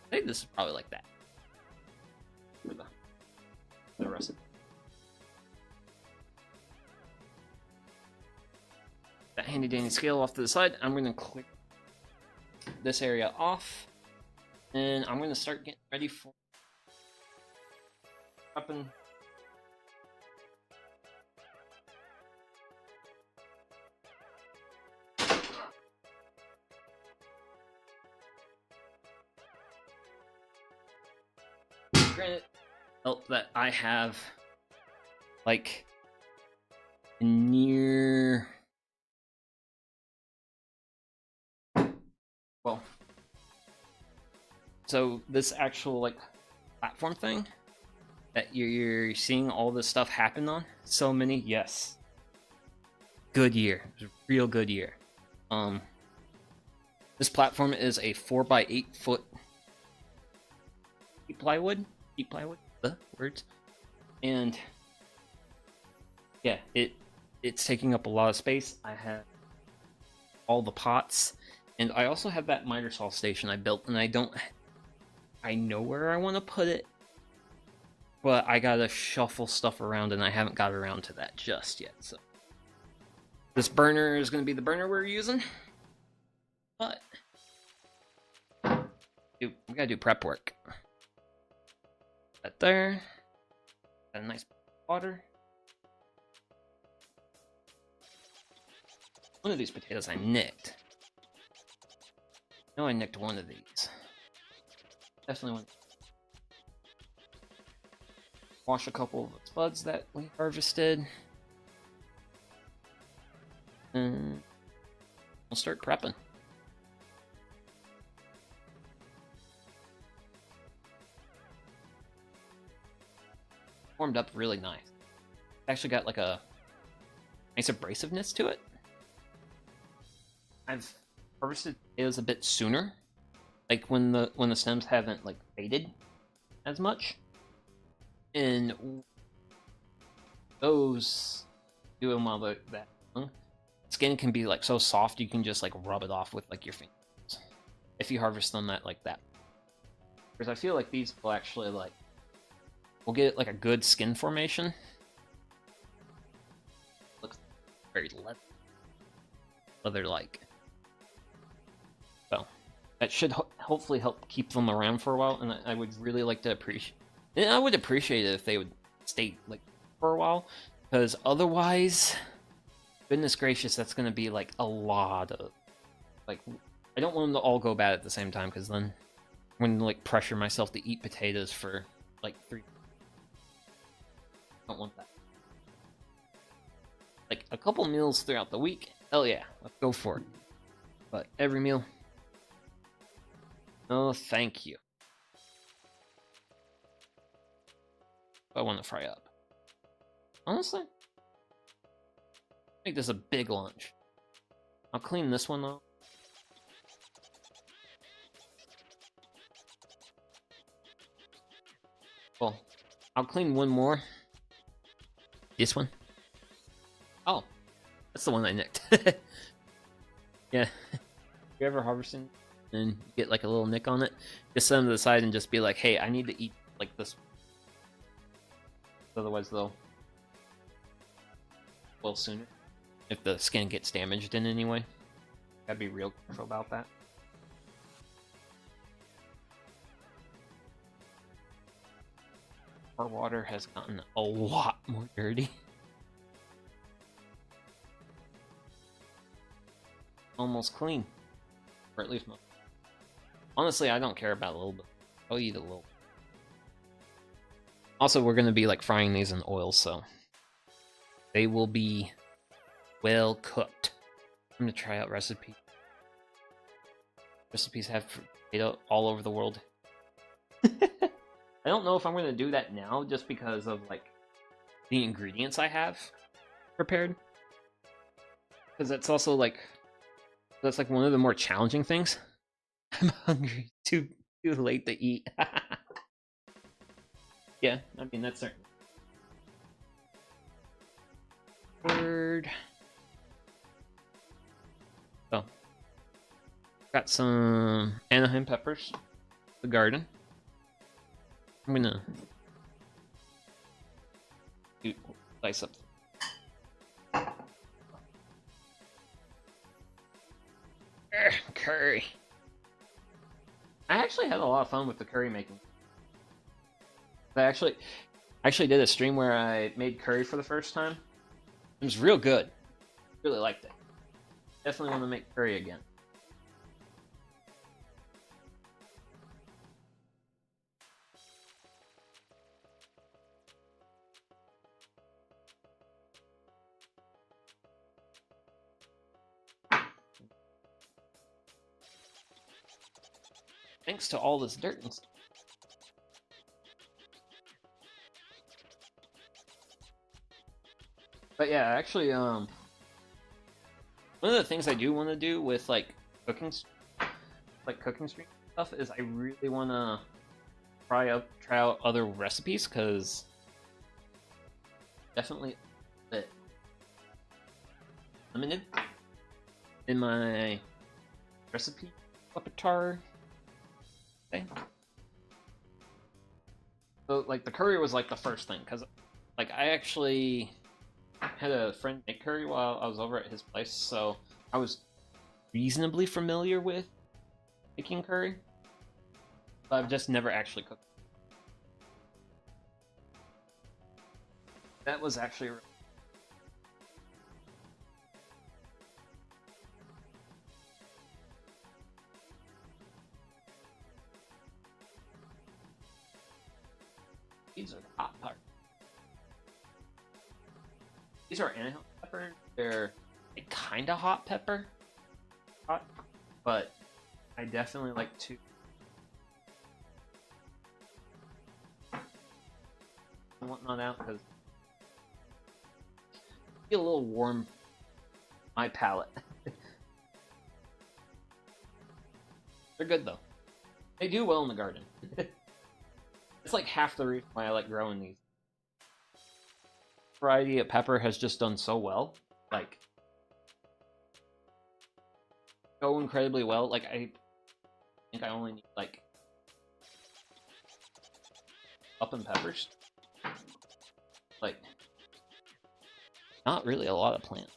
I think this is probably like that. For the rest of it. handy dandy scale off to the side. I'm gonna clear this area off, and I'm gonna start getting ready for weapon. Granted, help that I have like near, well, so this actual like platform thing that you're seeing all this stuff happen on, so many, yes, good year. It was a real good year. This platform is a 4x8 foot deep plywood, the words, and yeah, it's taking up a lot of space. I have all the pots, and I also have that miter saw station I built, and I know where I want to put it, but I gotta shuffle stuff around, and I haven't got around to that just yet. So this burner is going to be the burner we're using, but we gotta do prep work. That there, got a nice water. One of these potatoes I nicked. No, I nicked one of these. Definitely one. Wash a couple of the spuds that we harvested. And we'll start prepping. Formed up really nice. Actually got like a nice abrasiveness to it. I've harvested potatoes a bit sooner, like when the stems haven't like faded as much, and those do them while that skin can be like so soft you can just like rub it off with like your fingers if you harvest them like that. Because I feel like these will actually like we'll get like a good skin formation. Looks very leather-like. So that should hopefully help keep them around for a while, and I would really like to appreciate. And I would appreciate it if they would stay like for a while, because otherwise, goodness gracious, that's going to be like a lot of like. I don't want them to all go bad at the same time, because then I'm going to like pressure myself to eat potatoes for like 3. I don't want that. Like a couple meals throughout the week, hell yeah, let's go for it. But every meal, no thank you. I want to fry up. Honestly, make this a big lunch. I'll clean this one though. Well, I'll clean one more. This one. Oh, that's the one I nicked. Yeah. You ever harvesting and you get like a little nick on it? Just set them to the side and just be like, hey, I need to eat like this. Otherwise they'll well sooner. If the skin gets damaged in any way. Gotta be real careful about that. Our water has gotten a lot more dirty. Almost clean. Or at least most. Honestly, I don't care about a little bit. I'll eat a little. Also, we're going to be like frying these in oil, so they will be well cooked. I'm going to try out recipes. Recipes have potato all over the world. I don't know if I'm going to do that now just because of like the ingredients I have prepared. Because that's also like that's like one of the more challenging things. I'm hungry. Too late to eat. Yeah, I mean that's certain. Word. Oh, got some Anaheim peppers. The garden. I'm gonna slice up. Curry. I actually had a lot of fun with the curry making. I actually did a stream where I made curry for the first time. It was real good. Really liked it. Definitely want to make curry again. Thanks to all this dirt and stuff. But yeah, actually, one of the things I do want to do with like cooking stream stuff is I really want to try out other recipes, because definitely a bit limited in my recipe repertoire thing. So like the curry was like the first thing, because like I actually had a friend make curry while I was over at his place, so I was reasonably familiar with making curry, but I've just never actually cooked. That was actually these are hot peppers. These are anaheim pepper. They're a kind of hot pepper, but I definitely like to and whatnot out, because feel a little warm my palate. They're good though. They do well in the garden. It's like half the reason why I like growing these. Variety of pepper has just done so well, like so incredibly well. Like I think I only need like up and peppers, like not really a lot of plants.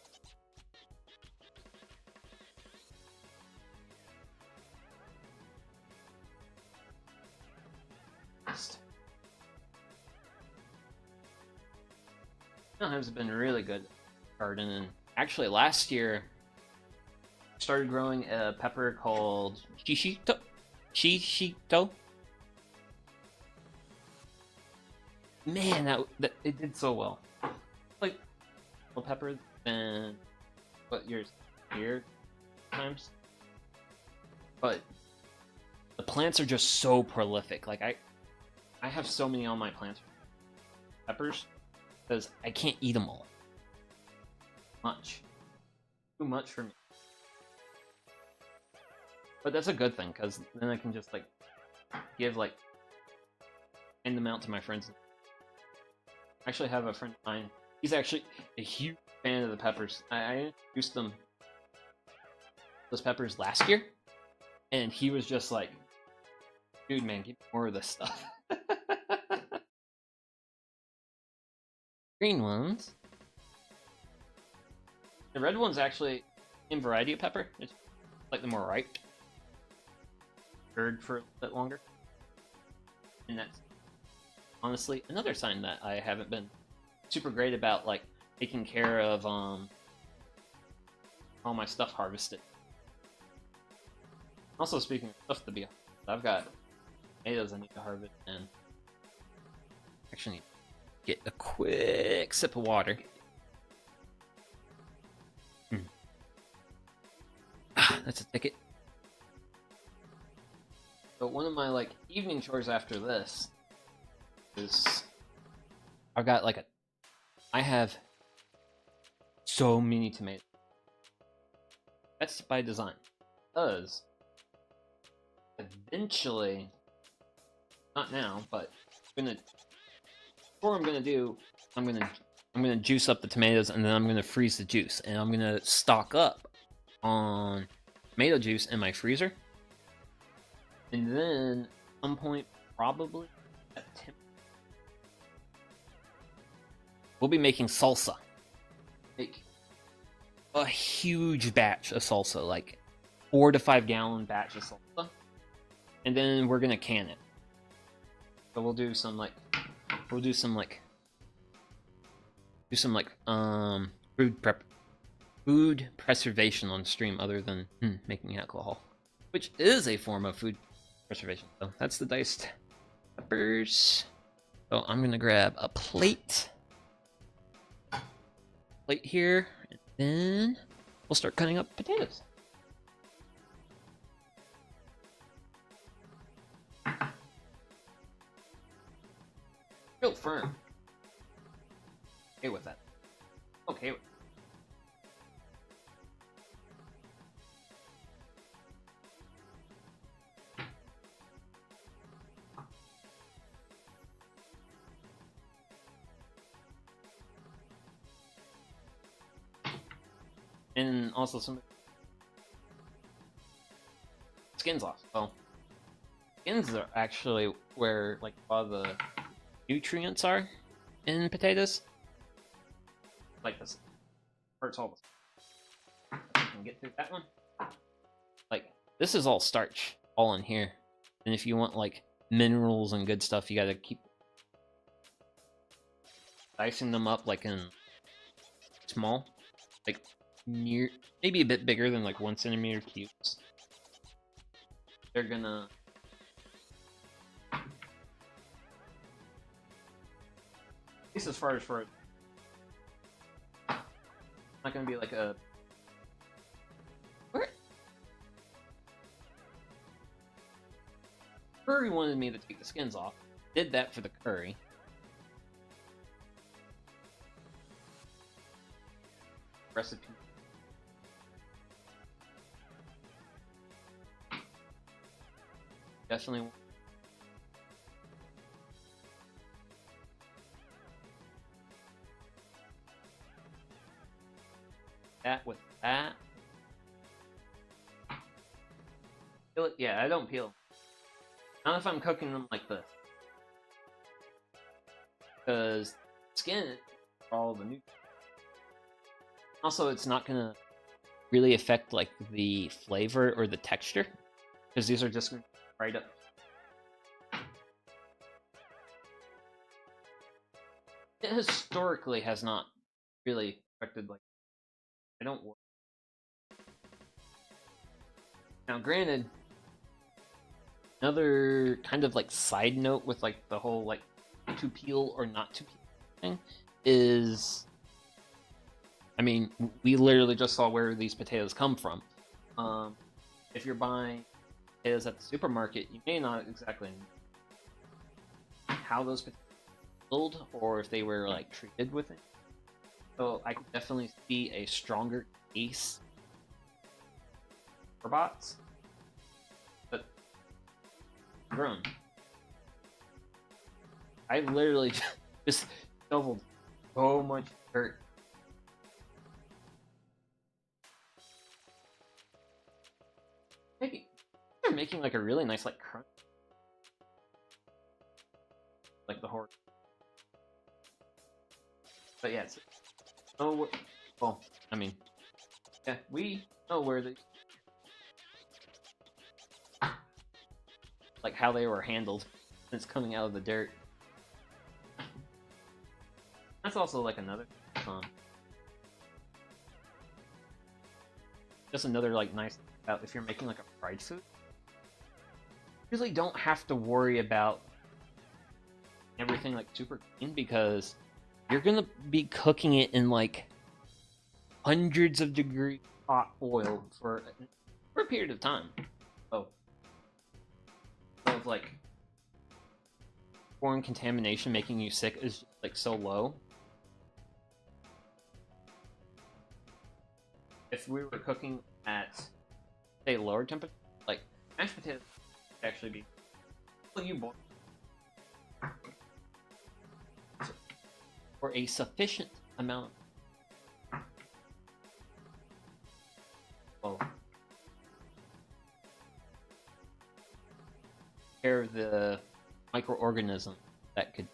Sometimes been really good gardening. Actually, last year I started growing a pepper called shishito. Man, that it did so well. Like pepper and what yours here times, but the plants are just so prolific. Like I have so many on my plants peppers, because I can't eat them all. Too much for me. But that's a good thing, because then I can just like give like hand them out to my friends. I actually have a friend of mine. He's actually a huge fan of the peppers. I introduced them those peppers last year, and he was just like, "Dude, man, give me more of this stuff." Green ones. The red one's actually in variety of pepper. It's like the more ripe. Cured for a bit longer. And that's honestly another sign that I haven't been super great about like taking care of all my stuff harvested. Also, speaking of stuff to be harvested, I've got tomatoes I need to harvest, and actually need to get a quick sip of water. That's a ticket. So one of my like evening chores after this is I have so many tomatoes. That's by design. Because eventually, not now, but I'm gonna juice up the tomatoes, and then I'm gonna freeze the juice, and I'm gonna stock up on tomato juice in my freezer, and then at some point, probably September, we'll be making salsa. Make a huge batch of salsa, like 4 to 5 gallon batch of salsa, and then we're gonna can it. So we'll do some like food preservation on stream other than making alcohol, which is a form of food preservation. So that's the diced peppers. So I'm gonna grab a plate here, and then we'll start cutting up potatoes. Real firm. Okay with that. Okay with and also some skins off. Well, skins are actually where like a lot of the nutrients are in potatoes. Like this hurts all this. I can get through that one. Like this is all starch, all in here. And if you want like minerals and good stuff, you gotta keep dicing them up like in small, like near, maybe a bit bigger than like 1 centimeter cubes. They're gonna at least as far as not gonna be like a curry wanted me to take the skins off. Did that for the curry. Recipe. Definitely. That with that. Peel it? Yeah, I don't peel. Not if I'm cooking them like this. Because skin all the nutrients. Also, it's not gonna really affect like the flavor or the texture, because these are just right up. It historically has not really affected like. I don't. Now, granted, another kind of like side note with like the whole like to peel or not to peel thing is, I mean, we literally just saw where these potatoes come from. If you're buying potatoes at the supermarket, you may not exactly know how those potatoes were peeled or if they were like treated with it. So I can definitely see a stronger case for bots, but grown. I literally just shoveled so much dirt. Maybe they're making like a really nice like crunch, like the horse. But yeah, it's well, I mean, yeah, we know where they like how they were handled. It's coming out of the dirt. That's also like another just another like nice thing about if you're making like a fried food. You really don't have to worry about everything like super clean because you're gonna be cooking it in like hundreds of degree hot oil for a period of time. So of like foreign contamination making you sick is like so low. If we were cooking at say lower temperature, like mashed potatoes would actually be well, you boil for a sufficient amount of care of the microorganism that could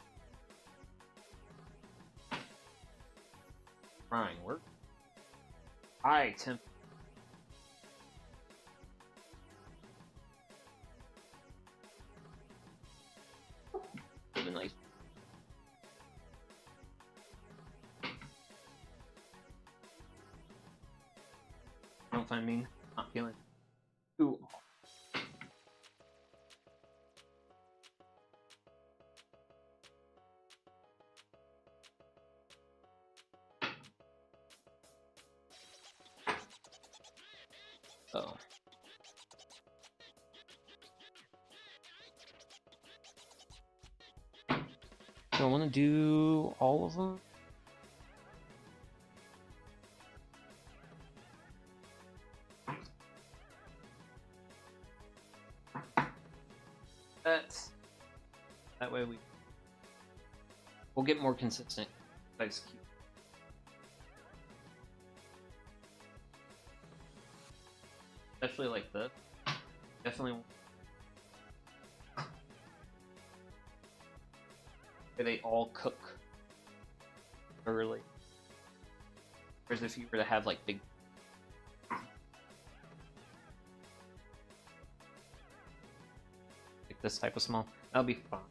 frying work. High temp Don't find me not feeling too off. So I want to do all of them. That way we'll get more consistent. Nice, cute. Especially like this. Definitely. They all cook early. Whereas if you were to have like big, like this type of small, that'll be fun.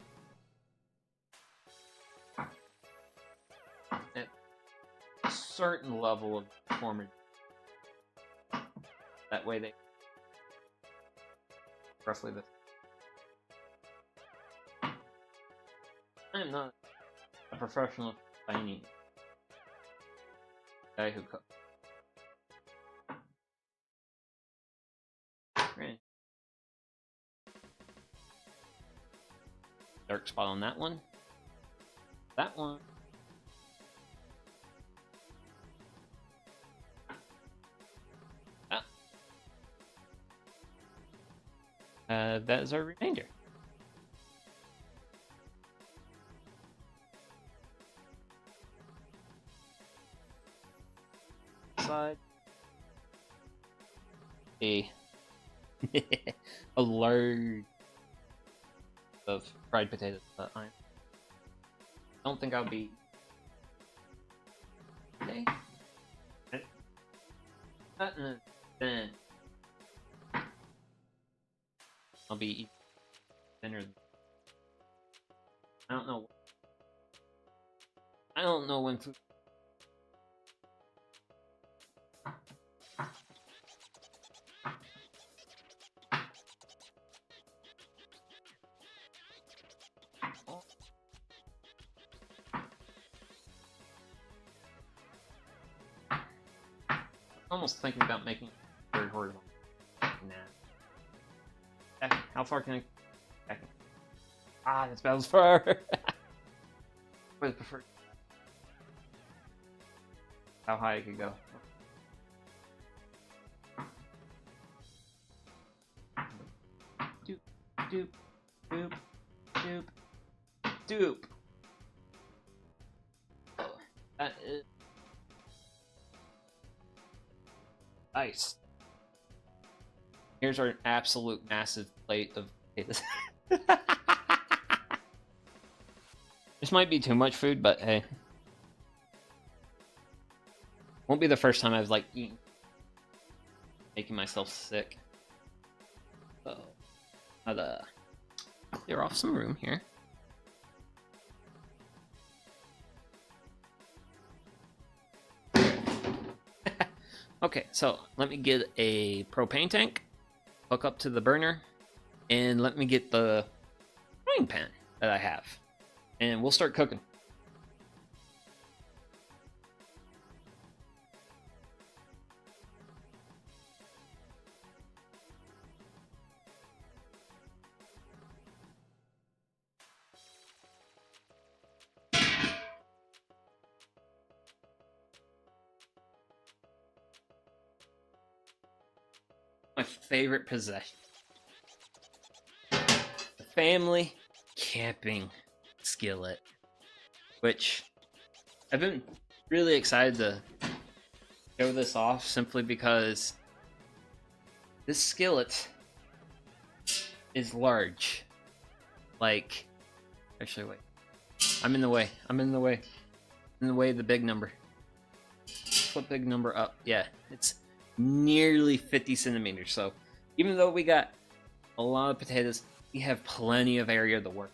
At a certain level of performance, that way they roughly this. I am not a professional by any guy who cooks. Right. Dark spot on that one. That one. That is our remainder. Side. A large of fried potatoes, but I don't think I'll be. Okay. Then I'll be eating dinner. I don't know. I don't know when food. Almost thinking about making a third horizontal. Nah. How far can I? Back in. Ah, that's about as far. What is preferred? How high I could go. Doop, doop, doop, doop, doop. Oh, that is nice. Here's our absolute massive plate of potatoes. This might be too much food, but hey. Won't be the first time I've like eaten. Making myself sick. So I'll clear off some room here. Okay, so let me get a propane tank, hook up to the burner, and let me get the frying pan that I have, and we'll start cooking. My favorite possession. The family camping skillet. Which I've been really excited to show this off simply because this skillet is large. Like, actually wait. I'm in the way. I'm in the way. In the way of the big number. Flip big number up. Yeah, it's nearly 50 centimeters. So even though we got a lot of potatoes, we have plenty of area to work.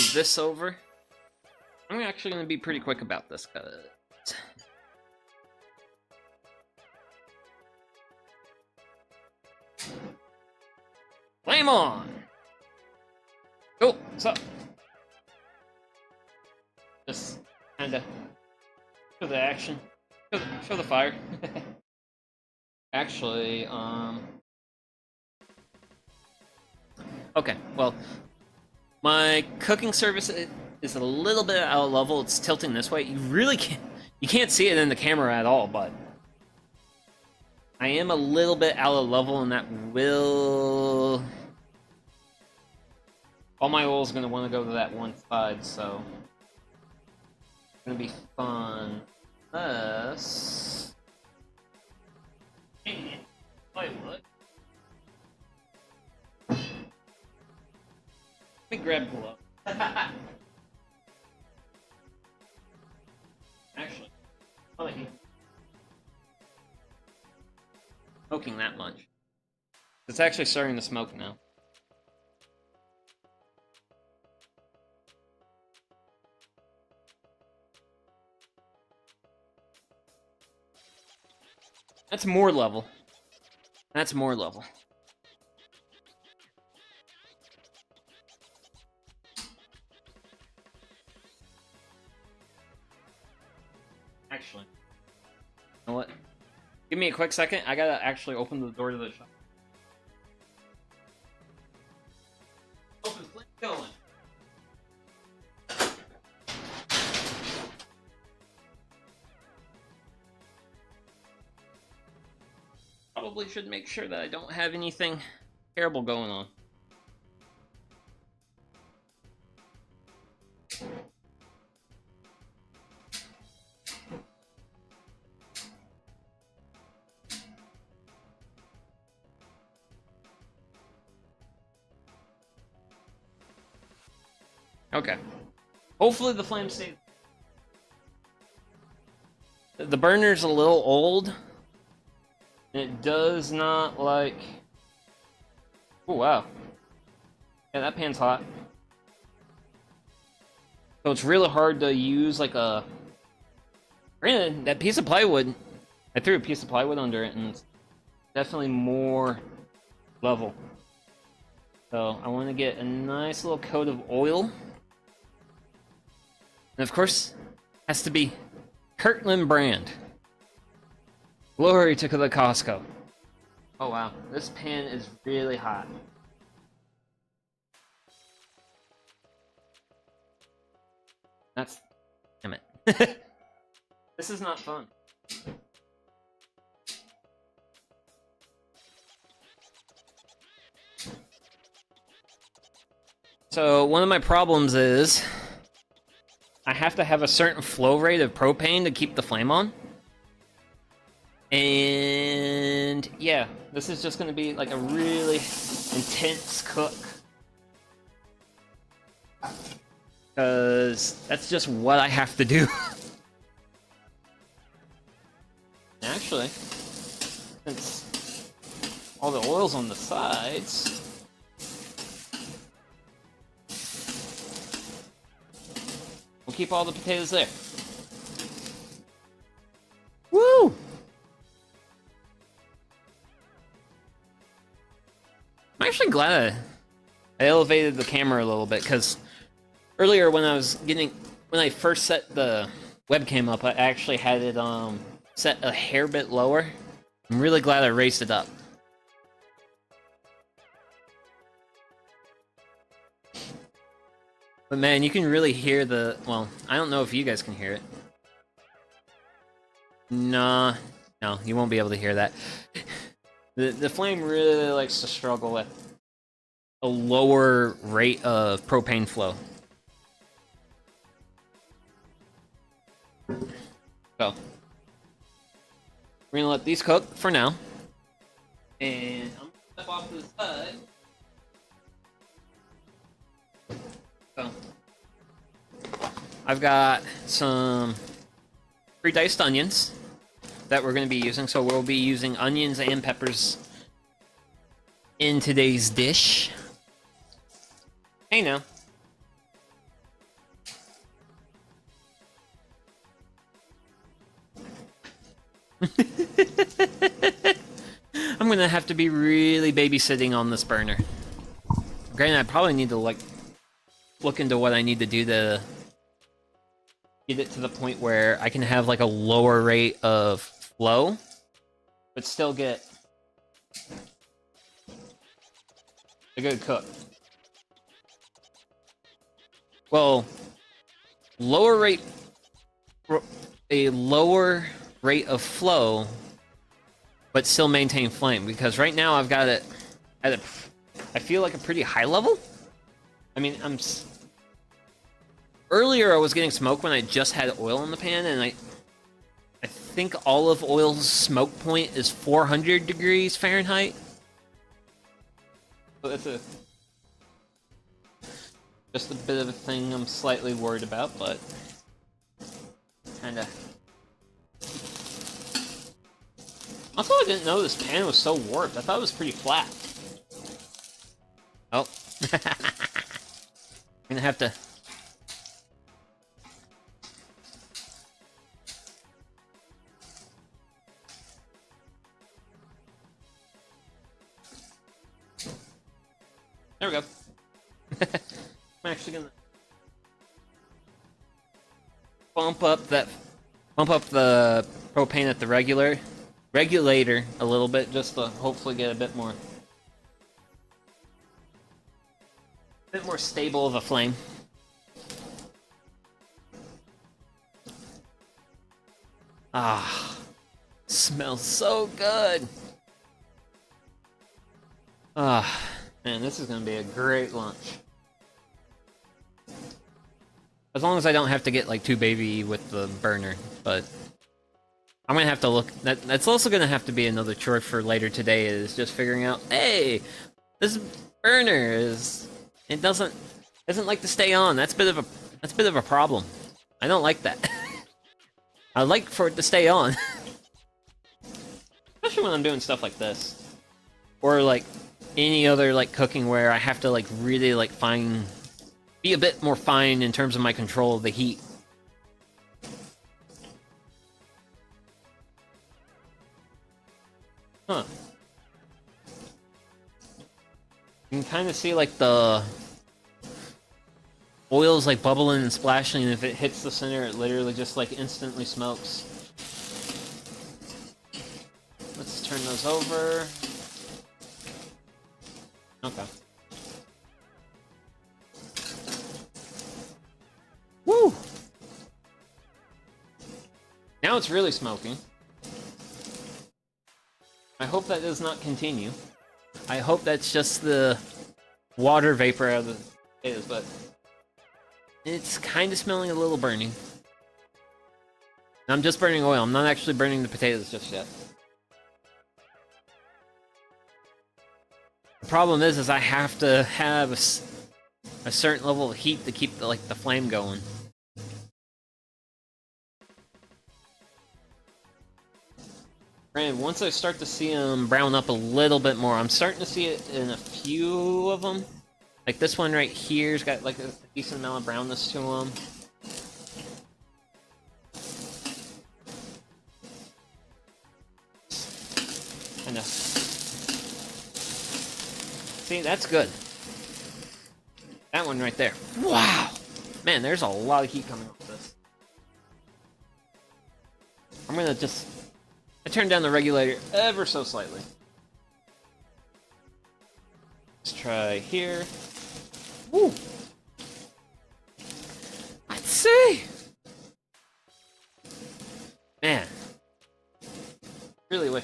move this over. I'm actually going to be pretty quick about this, cause... Flame on! Cool, what's up? Just kinda show the action. Show the fire. Actually, okay, well, my cooking service is a little bit out of level. It's tilting this way. You can't see it in the camera at all, but I am a little bit out of level, and that will... All my oil is going to want to go to that one side, so it's going to be fun. Plus... plywood. Let me grab glove. Actually, I like you smoking that much. It's actually starting to smoke now. That's more level. That's more level. Actually, you know what? Give me a quick second. I gotta actually open the door to the shop. Open, flame going. Probably should make sure that I don't have anything terrible going on. Okay. Hopefully the flame stays. The burner's a little old. It does not like... Oh, wow. Yeah, that pan's hot. So it's really hard to use like a... Granted, that piece of plywood, I threw a piece of plywood under it and it's definitely more level. So I want to get a nice little coat of oil. And of course, has to be Kirkland brand. Glory to the Costco. Oh wow, this pan is really hot. That's... damn it. This is not fun. So one of my problems is I have to have a certain flow rate of propane to keep the flame on. And yeah, this is just going to be like a really intense cook. Because that's just what I have to do. Actually, since all the oil's on the sides, we'll keep all the potatoes there. Woo! I'm actually glad I elevated the camera a little bit, because earlier when I first set the webcam up, I actually had it set a hair bit lower. I'm really glad I raised it up. But man, you can really hear the... well, I don't know if you guys can hear it. Nah, no, you won't be able to hear that. The flame really likes to struggle with a lower rate of propane flow. So, we're gonna let these cook for now. And I'm gonna step off to the side. So, I've got some pre-diced onions that we're going to be using. So we'll be using onions and peppers in today's dish. Hey now. I'm gonna have to be really babysitting on this burner. Granted, I probably need to like look into what I need to do to get it to the point where I can have like a lower rate of flow, but still get a good cook. Well, a lower rate of flow, but still maintain flame, because right now I've got it at a, I feel like a pretty high level. I mean, earlier I was getting smoke when I just had oil in the pan, and I think olive oil's smoke point is 400 degrees Fahrenheit. So that's just a bit of a thing I'm slightly worried about, but kinda. Also, I didn't know this pan was so warped. I thought it was pretty flat. Oh. I'm gonna have to... There we go. I'm actually gonna bump up the propane at the regulator a little bit, just to hopefully get a bit more stable of a flame. Ah, smells so good. Ah, man, this is gonna be a great lunch. As long as I don't have to get like too baby with the burner, but I'm gonna have to look. That's also gonna have to be another chore for later today. Is just figuring out, hey, this burner doesn't like to stay on. That's a bit of a problem. I don't like that. I like for it to stay on, especially when I'm doing stuff like this, or like any other like cooking where I have to like really like be a bit more fine in terms of my control of the heat. Huh. You can kind of see like the oil's like bubbling and splashing, and if it hits the center, it literally just like instantly smokes. Let's turn those over. Okay. Woo! Now it's really smoking. I hope that does not continue. I hope that's just the water vapor out of the potatoes, but it's kind of smelling a little burning. I'm just burning oil. I'm not actually burning the potatoes just yet. The problem is I have to have a certain level of heat to keep the flame going. Granted, once I start to see them brown up a little bit more, I'm starting to see it in a few of them. Like this one right here's got like a decent amount of brownness to them. Kinda. See, that's good. That one right there. Wow! Man, there's a lot of heat coming off this. I'm gonna just... I turned down the regulator ever so slightly. Let's try here. Woo! Let's see! Man. Really wish...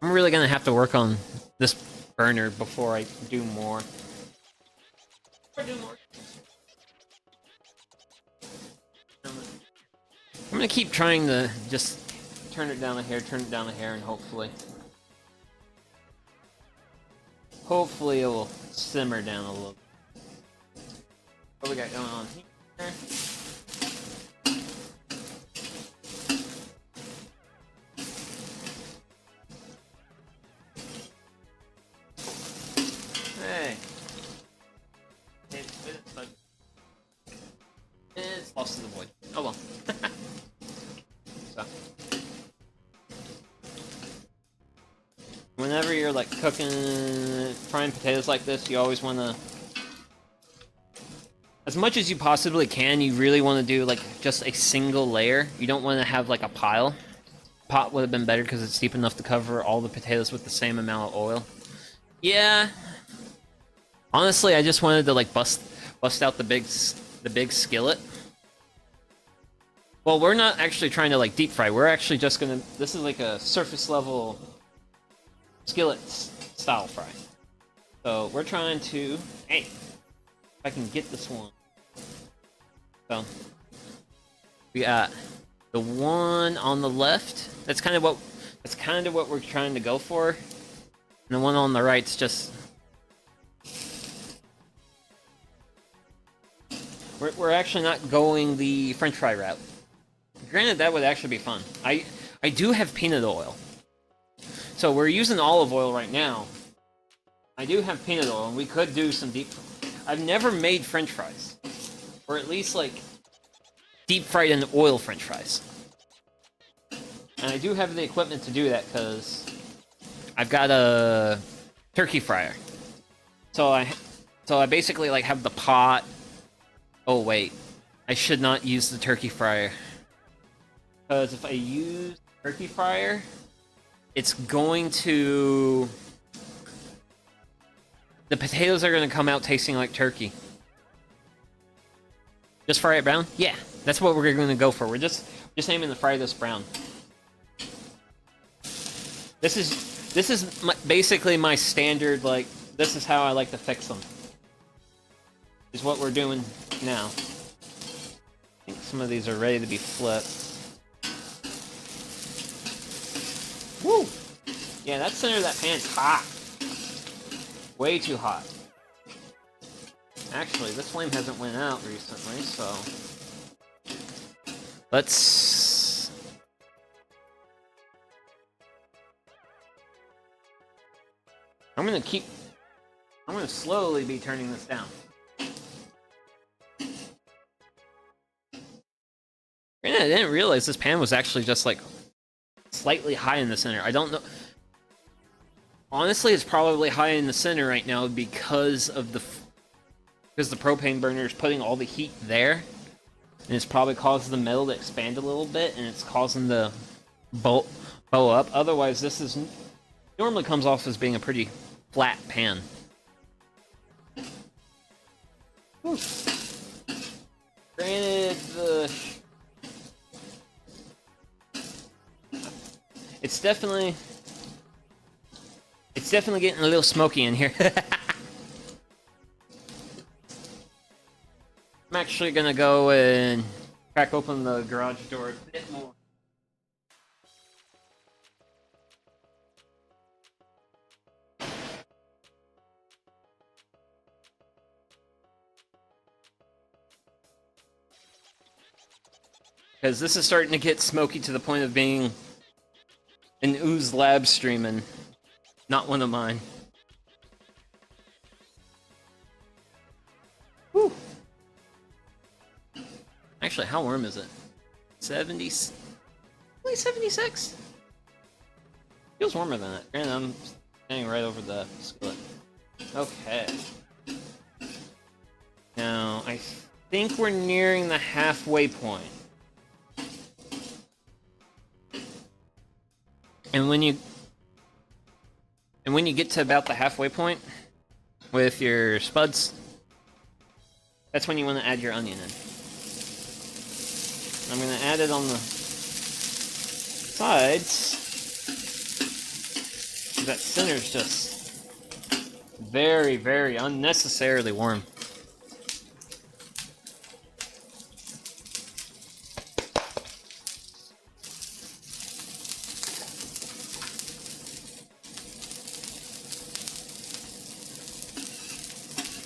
I'm really gonna have to work on this burner before I do more. I'm gonna keep trying to just turn it down a hair, and hopefully it will simmer down a little. What we got going on here? Hey. It's lost to the void. Oh well. you're like cooking, frying potatoes like this, you always want to, as much as you possibly can, you really want to do like just a single layer. You don't want to have like a pile. Pot would have been better because it's deep enough to cover all the potatoes with the same amount of oil. Yeah. Honestly, I just wanted to like bust out the big skillet. Well, we're not actually trying to like deep fry. We're actually just gonna. This is like a surface level skillet style fry. So we're trying to. Hey, if I can get this one. So we got the one on the left. That's kind of what we're trying to go for. And the one on the right's just. We're actually not going the French fry route. Granted, that would actually be fun. I do have peanut oil. So we're using olive oil right now. I do have peanut oil, and we could do some deep... I've never made French fries. Or at least, like, deep fried in oil French fries. And I do have the equipment to do that, because I've got a turkey fryer. So I basically, like, have the pot... Oh, wait. I should not use the turkey fryer. Because if I use turkey fryer, it's going to... The potatoes are going to come out tasting like turkey. Just fry it brown? Yeah, that's what we're going to go for. We're just aiming to fry this brown. This is basically my standard, like, this is how I like to fix them. Is what we're doing now. I think some of these are ready to be flipped. Woo! Yeah, that center of that pan's hot. Way too hot. Actually, this flame hasn't went out recently, so... Let's... I'm gonna slowly be turning this down. Granted, I didn't realize this pan was actually just, like, slightly high in the center. I don't know... Honestly, it's probably high in the center right now because the propane burner is putting all the heat there, and it's probably caused the metal to expand a little bit, and it's causing the bow up. Otherwise, this normally comes off as being a pretty flat pan. Whew. Granted, it's definitely getting a little smoky in here. I'm actually gonna go and crack open the garage door a bit more. Because this is starting to get smoky to the point of being an Ooze Lab stream and not one of mine. Whew. Actually, how warm is it? 70... Only 76? Feels warmer than that. Granted, I'm standing right over the skillet. Okay. Now, I think we're nearing the halfway point. And when you get to about the halfway point with your spuds, that's when you want to add your onion in. I'm going to add it on the sides. That center's just very, very unnecessarily warm.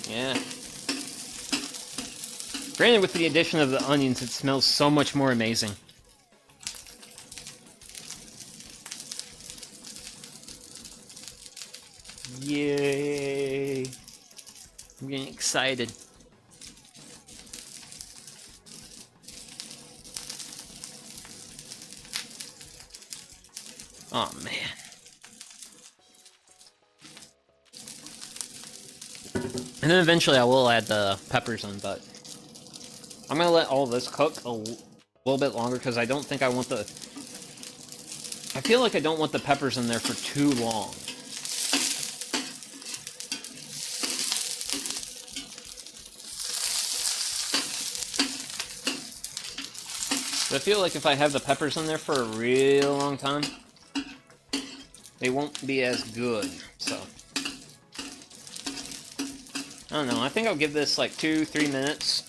Yeah. Granted, with the addition of the onions, it smells so much more amazing. Yay! I'm getting excited. Oh man. And then eventually I will add the peppers in, but I'm gonna let all this cook a little bit longer because I don't think I want the... I feel like I don't want the peppers in there for too long. But I feel like if I have the peppers in there for a real long time, they won't be as good, so... I don't know, I think I'll give this like 2-3 minutes.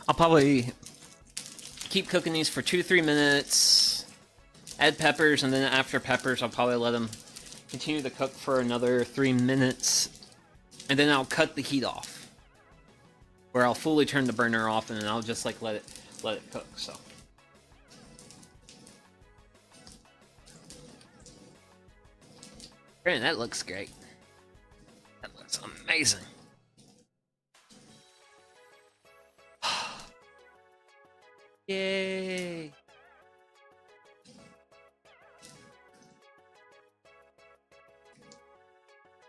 I'll probably keep cooking these for 2-3 minutes, add peppers, and then after peppers I'll probably let them continue to cook for another 3 minutes, and then I'll cut the heat off. Where I'll fully turn the burner off, and then I'll just like let it cook, so. Man, that looks great. That looks amazing. Yay!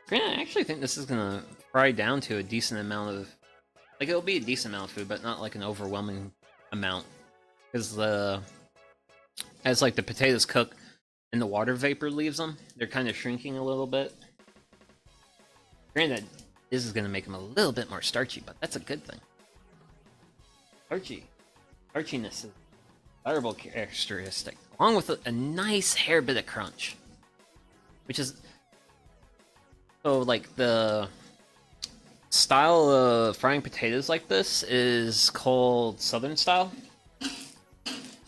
Granted, I actually think this is gonna fry down to a decent amount of... Like, it'll be a decent amount of food, but not like an overwhelming amount. Because as like the potatoes cook and the water vapor leaves them, they're kind of shrinking a little bit. Granted, this is gonna make them a little bit more starchy, but that's a good thing. Starchiness is a desirable characteristic, along with a nice hair bit of crunch. Which is... So, like, the style of frying potatoes like this is called Southern style.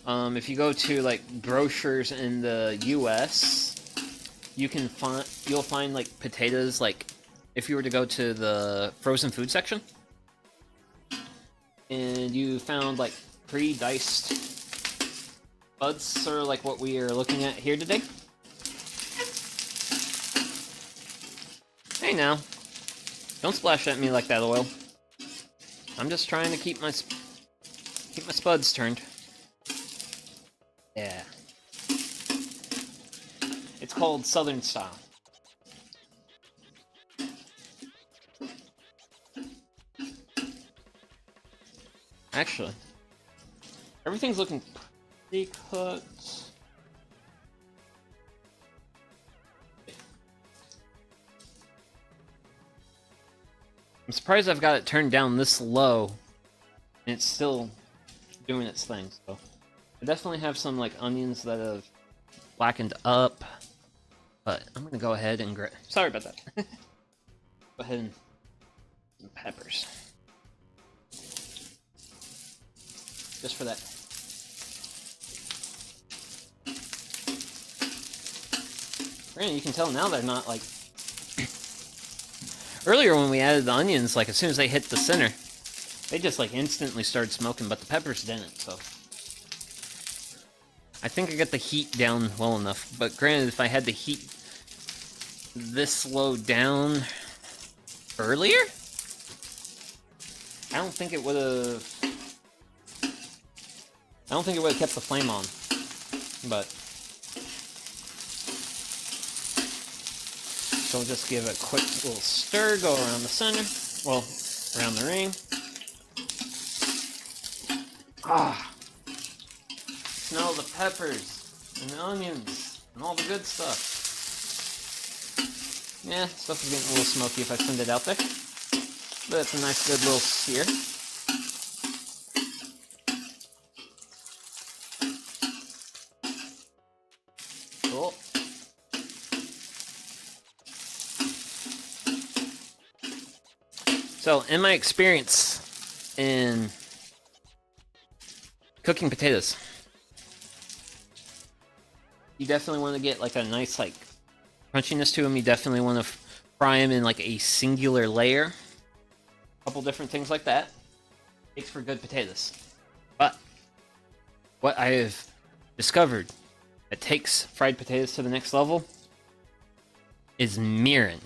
If you go to, like, grocers in the US, you'll find, like, potatoes, like, if you were to go to the frozen food section, and you found, like, pre-diced buds, sort of like what we are looking at here today. Hey now, don't splash at me like that, oil. I'm just trying to keep my spuds turned. Yeah. It's called Southern style. Actually, everything's looking pretty cooked. I'm surprised I've got it turned down this low, and it's still doing its thing, so... I definitely have some, like, onions that have blackened up, but I'm gonna go ahead and sorry about that. Go ahead and some peppers. Just for that. Granted, you can tell now they're not, like... Earlier when we added the onions, like, as soon as they hit the center, they just, like, instantly started smoking, but the peppers didn't, so... I think I got the heat down well enough, but granted, if I had the heat this low down earlier, I don't think it would have kept the flame on, but so we'll just give a quick little stir, go around the center, well, around the ring. Ah! Smell the peppers and the onions and all the good stuff. Yeah, stuff is getting a little smoky if I send it out there, but it's a nice good little sear. Cool. So, in my experience in cooking potatoes, you definitely want to get like a nice like crunchiness to them. You definitely want to fry them in like a singular layer. A couple different things like that. Makes for good potatoes. But what I have discovered that takes fried potatoes to the next level is mirin.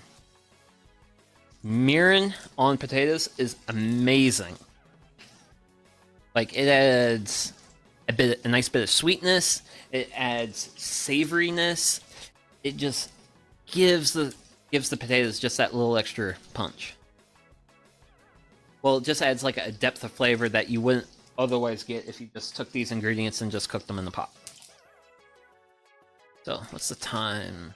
Mirin on potatoes is amazing. Like, it adds a nice bit of sweetness. It adds savoriness. It just gives the gives the potatoes just that little extra punch. Well, it just adds like a depth of flavor that you wouldn't otherwise get if you just took these ingredients and just cooked them in the pot. So, what's the time?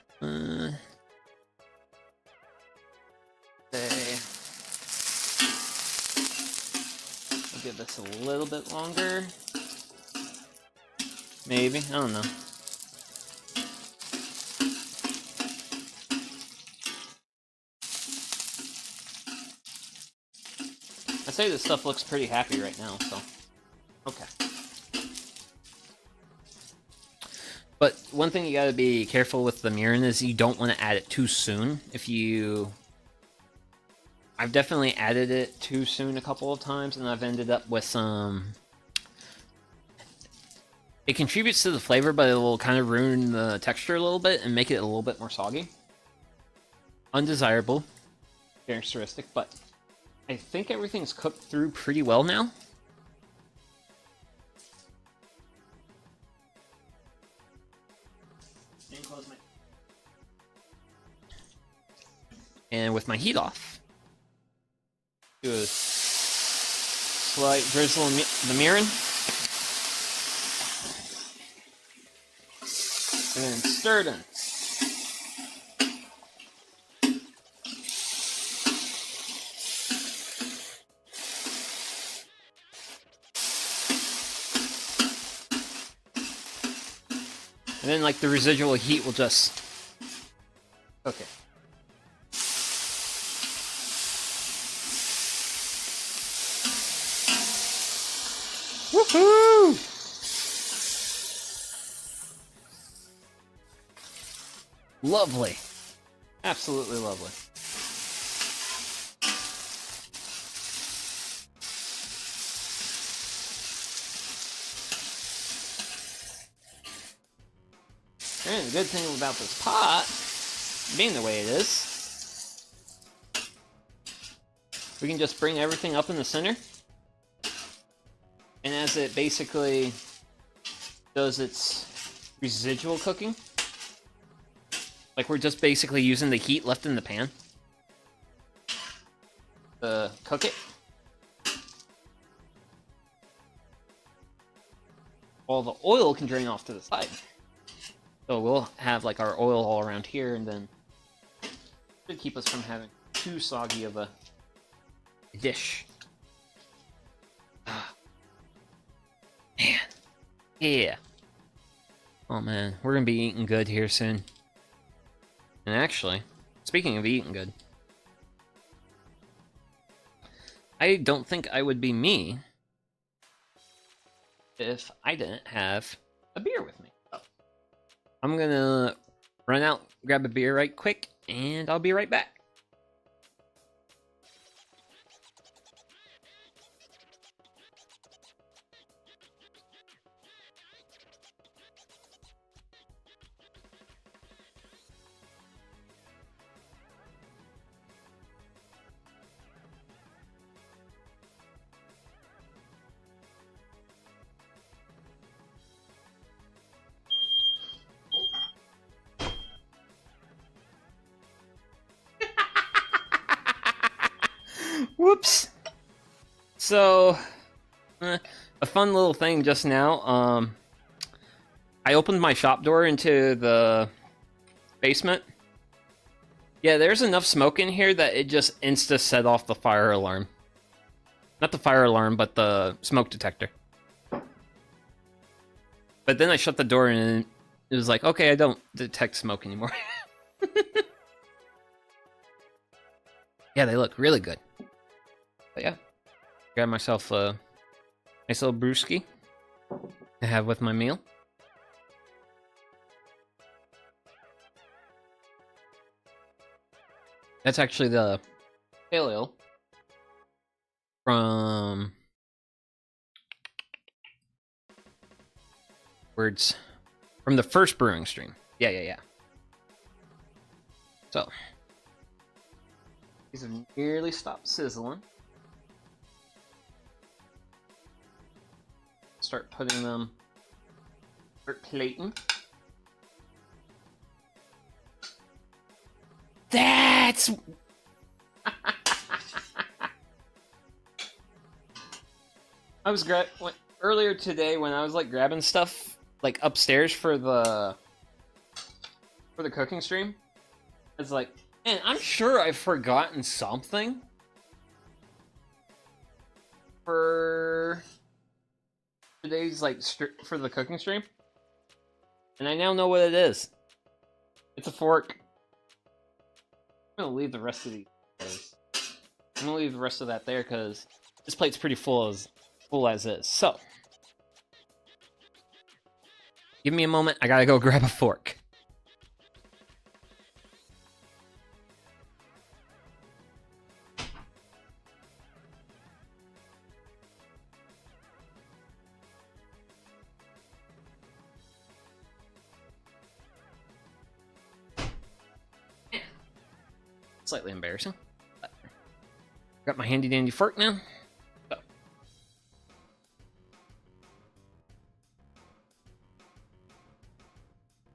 Say, I'll give this a little bit longer. Maybe, I don't know. I'd say this stuff looks pretty happy right now, so okay. But one thing you gotta be careful with the mirin is you don't want to add it too soon. I've definitely added it too soon a couple of times, and I've ended up with some... It contributes to the flavor, but it will kind of ruin the texture a little bit and make it a little bit more soggy. Undesirable characteristic, but I think everything's cooked through pretty well now. And with my heat off, do a slight drizzle of the mirin, and then stir it in. And then, like, the residual heat will just cook it. Woohoo! Lovely. Absolutely lovely. And the good thing about this pot, being the way it is, we can just bring everything up in the center. And as it basically does its residual cooking, like we're just basically using the heat left in the pan to cook it. All the oil can drain off to the side. So we'll have like our oil all around here, and then should keep us from having too soggy of a dish. Man. Yeah. Oh man, we're gonna be eating good here soon. And actually, speaking of eating good, I don't think I would be me if I didn't have a beer with me. I'm gonna run out, grab a beer right quick, and I'll be right back. Whoops. So, a fun little thing just now. I opened my shop door into the basement. Yeah, there's enough smoke in here that it just insta set off the fire alarm. Not the fire alarm, but the smoke detector. But then I shut the door and it was like, okay, I don't detect smoke anymore. Yeah, they look really good. But yeah, grab myself a nice little brewski to have with my meal. That's actually the pale ale from from the first brewing stream. Yeah. So these have nearly stopped sizzling. Start putting them, start plating. That That's... I was earlier today when I was like grabbing stuff like upstairs for the cooking stream. It's like, man, I'm sure I've forgotten something for today's like for the cooking stream, and I now know what it is. It's a fork. I'm gonna leave the rest of these. I'm gonna leave the rest of that there because this plate's pretty full as is. So, give me a moment. I gotta go grab a fork. Slightly embarrassing. Got my handy dandy fork now. So.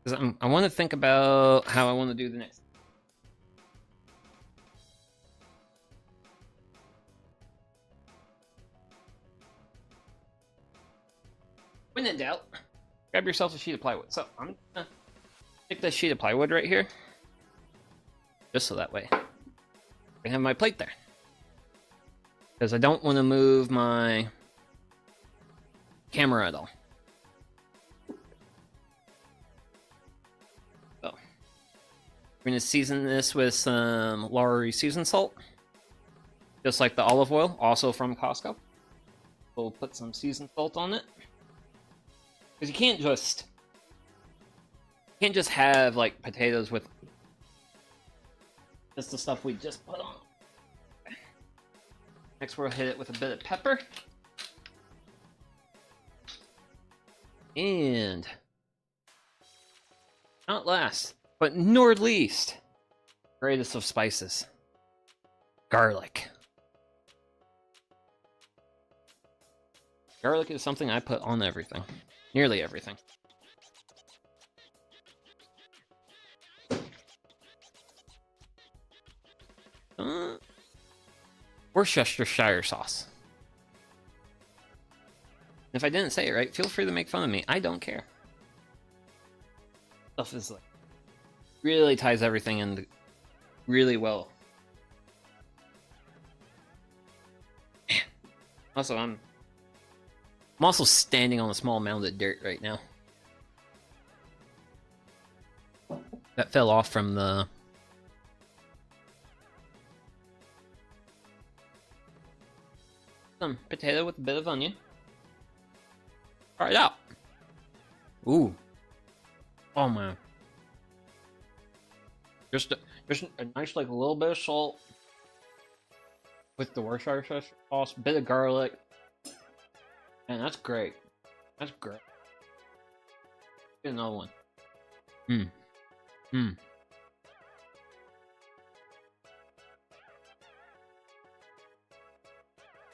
Because I want to think about how I want to do the next. When in doubt, grab yourself a sheet of plywood. So I'm gonna take this sheet of plywood right here. Just so that way I can have my plate there. Because I don't want to move my camera at all. So, we're going to season this with some Lowry seasoned salt. Just like the olive oil, also from Costco. We'll put some seasoned salt on it. Because you can't just have like potatoes with just the stuff we just put on. Next, we'll hit it with a bit of pepper. And not last, but nor least, greatest of spices, garlic. Garlic is something I put on everything. Nearly everything. Worcestershire sauce. If I didn't say it right, feel free to make fun of me. I don't care. Stuff is like really ties everything in really well. Man. Also, I'm also standing on a small mound of dirt right now. That fell off from the some potato with a bit of onion. Try it out. Ooh. Oh man. Just a nice like a little bit of salt with the Worcestershire sauce, bit of garlic, and that's great. That's great. Get another one.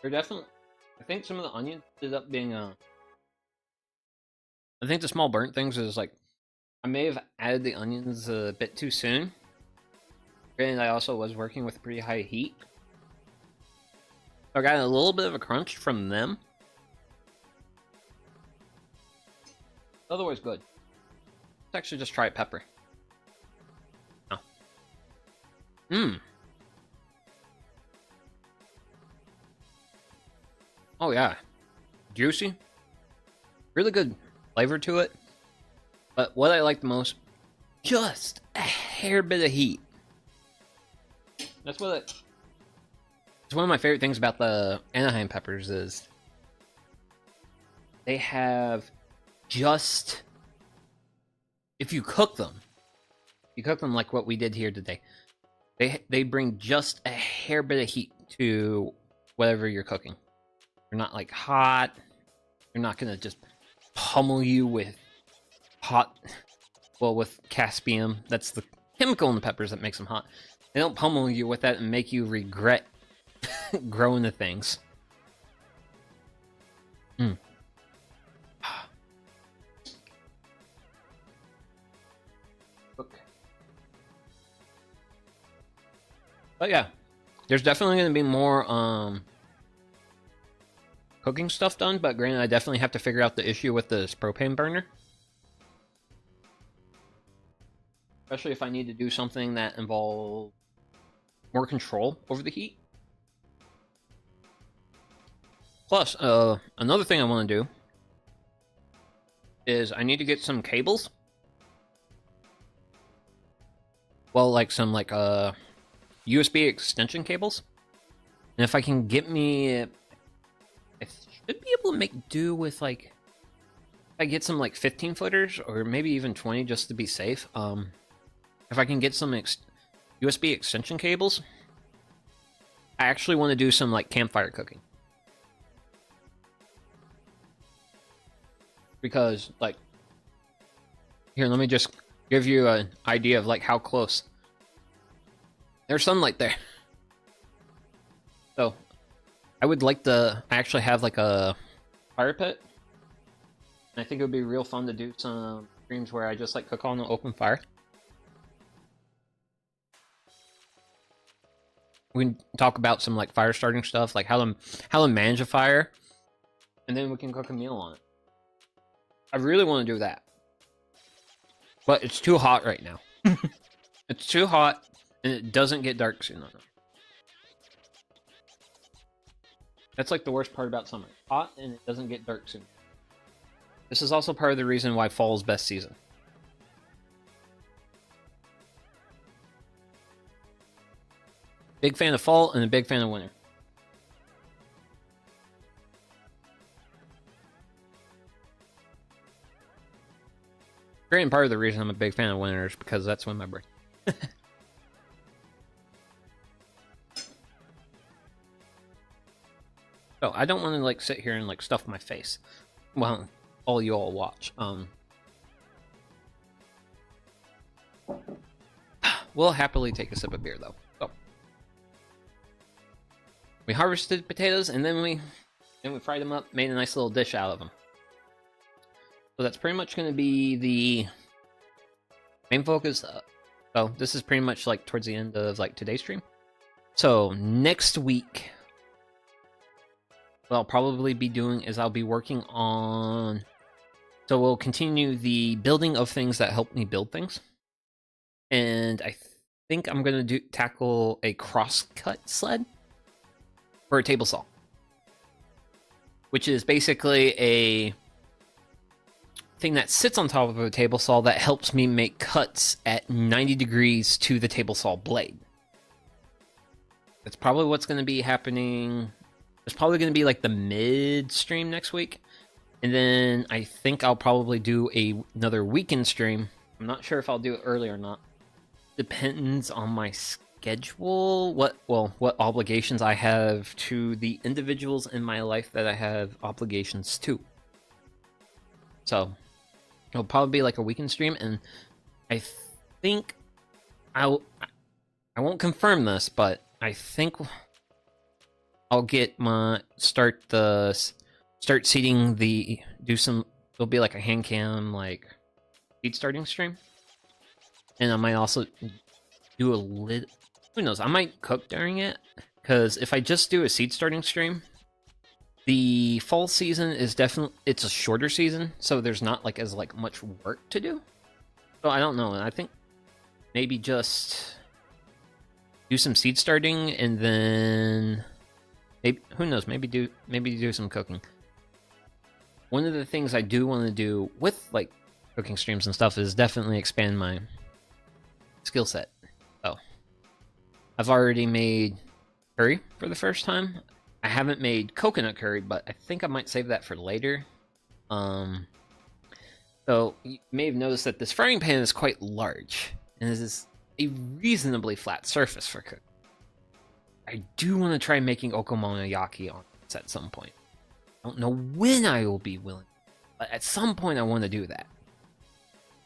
They're definitely. I think some of the onions ended up being I think the small burnt things is like I may have added the onions a bit too soon, and I also was working with pretty high heat. So I got a little bit of a crunch from them. Otherwise, good. Let's actually just try pepper. Oh. Oh yeah, juicy, really good flavor to it. But what I like the most, just a hair bit of heat. That's what it's one of my favorite things about the Anaheim peppers is they have just, if you cook them like what we did here today, they bring just a hair bit of heat to whatever you're cooking. They're not like hot. They're not gonna just pummel you with hot. Well, with caspium, that's the chemical in the peppers that makes them hot. They don't pummel you with that and make you regret growing the things. But yeah, there's definitely going to be more cooking stuff done, but granted, I definitely have to figure out the issue with this propane burner. Especially if I need to do something that involves more control over the heat. Plus, another thing I want to do is I need to get some cables. Well, like some USB extension cables. And if I can get me, I should be able to make do with like, if I get some like 15 footers or maybe even 20 just to be safe. If I can get some USB extension cables, I actually want to do some like campfire cooking. Because like, here, let me just give you an idea of like how close. There's sunlight there. So I would like to actually have like a fire pit. And I think it would be real fun to do some streams where I just like cook on an open fire. We can talk about some like fire starting stuff, like how to manage a fire, and then we can cook a meal on it. I really want to do that. But it's too hot right now. It's too hot, and it doesn't get dark soon enough. That's like the worst part about summer. Hot, and it doesn't get dark soon. This is also part of the reason why fall is best season. Big fan of fall, and a big fan of winter. Great, and part of the reason I'm a big fan of winter is because that's when my birthday. So I don't want to like sit here and like stuff my face. Well, all you all watch. We'll happily take a sip of beer though. So we harvested potatoes and then we fried them up, made a nice little dish out of them. So that's pretty much going to be the main focus. So this is pretty much like towards the end of like today's stream. So next week, what I'll probably be doing is I'll be working on. So we'll continue the building of things that help me build things, and I think I'm going to tackle a crosscut sled for a table saw, which is basically a thing that sits on top of a table saw that helps me make cuts at 90 degrees to the table saw blade. That's probably what's going to be happening. It's probably going to be like the mid stream next week. And then I think I'll probably do another weekend stream. I'm not sure if I'll do it early or not. Depends on my schedule. What obligations I have to the individuals in my life that I have obligations to. So it'll probably be like a weekend stream, and I think I won't confirm this, but I think I'll get start seeding there'll be like a Handcam like seed starting stream, and I might also do who knows, I might cook during it, because if I just do a seed starting stream, the fall season is it's a shorter season, so there's not like as like much work to do. So I don't know. I think maybe just do some seed starting, and then maybe, who knows, maybe do some cooking. One of the things I do want to do with like cooking streams and stuff is definitely expand my skill set. So I've already made curry for the first time. I haven't made coconut curry, but I think I might save that for later. So you may have noticed that this frying pan is quite large, and this is a reasonably flat surface for cooking. I do want to try making okonomiyaki on this at some point. I don't know when I will be willing, but at some point I want to do that.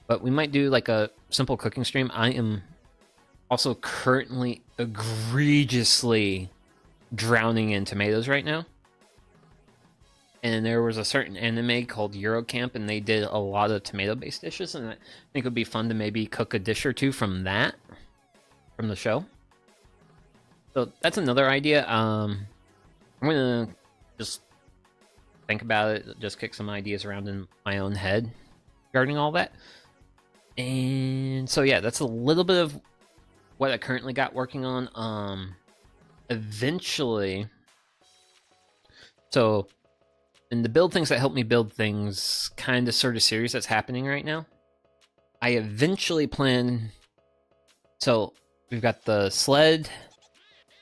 But we might do like a simple cooking stream. I am also currently egregiously drowning in tomatoes right now, and there was a certain anime called Eurocamp, and they did a lot of tomato based dishes, and I think it would be fun to maybe cook a dish or two from the show. So that's another idea. I'm gonna just think about it, just kick some ideas around in my own head regarding all that. And so yeah, that's a little bit of what I currently got working on. Eventually, so in the build things that help me build things kind of sort of series that's happening right now, I eventually plan. So we've got the sled,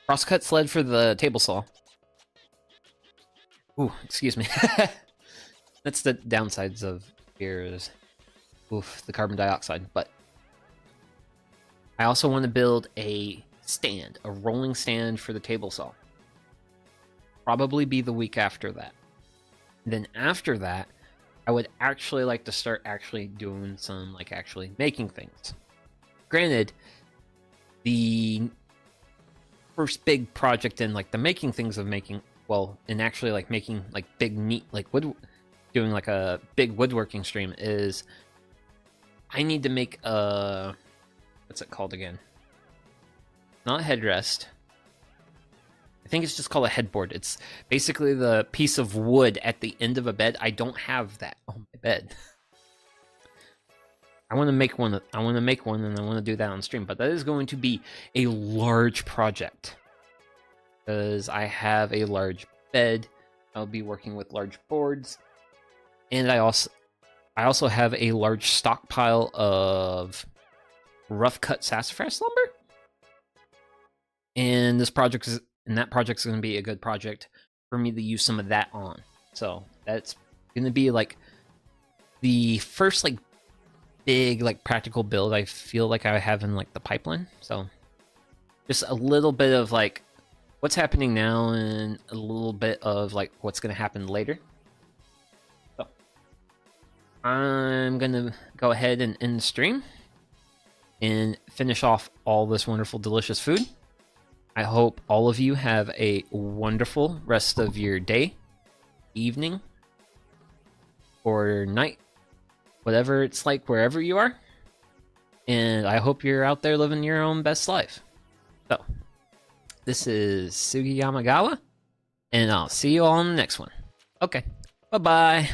crosscut sled for the table saw. Ooh, excuse me. That's the downsides of here is, oof, the carbon dioxide. But I also want to build a stand, a rolling stand for the table saw. Probably be the week after that. Then after that, I would actually like to start actually doing some, like, actually making things. Granted, the first big project in, like, the making things of making, well, in actually, like, making, like, big neat, like, wood, doing, like, a big woodworking stream is I need to make a, what's it called again? Not a headrest. I think it's just called a headboard. It's basically the piece of wood at the end of a bed. I don't have that on my bed. I want to make one. And I want to do that on stream. But that is going to be a large project because I have a large bed. I'll be working with large boards, and I also have a large stockpile of rough cut sassafras lumber. And that project is going to be a good project for me to use some of that on. So that's going to be like the first like big like practical build I feel like I have in like the pipeline. So just a little bit of like what's happening now and a little bit of like what's going to happen later. So I'm going to go ahead and end the stream and finish off all this wonderful delicious food. I hope all of you have a wonderful rest of your day, evening, or night, whatever it's like wherever you are. And I hope you're out there living your own best life. So, this is Sugi Yamagawa, and I'll see you all in the next one. Okay, bye-bye.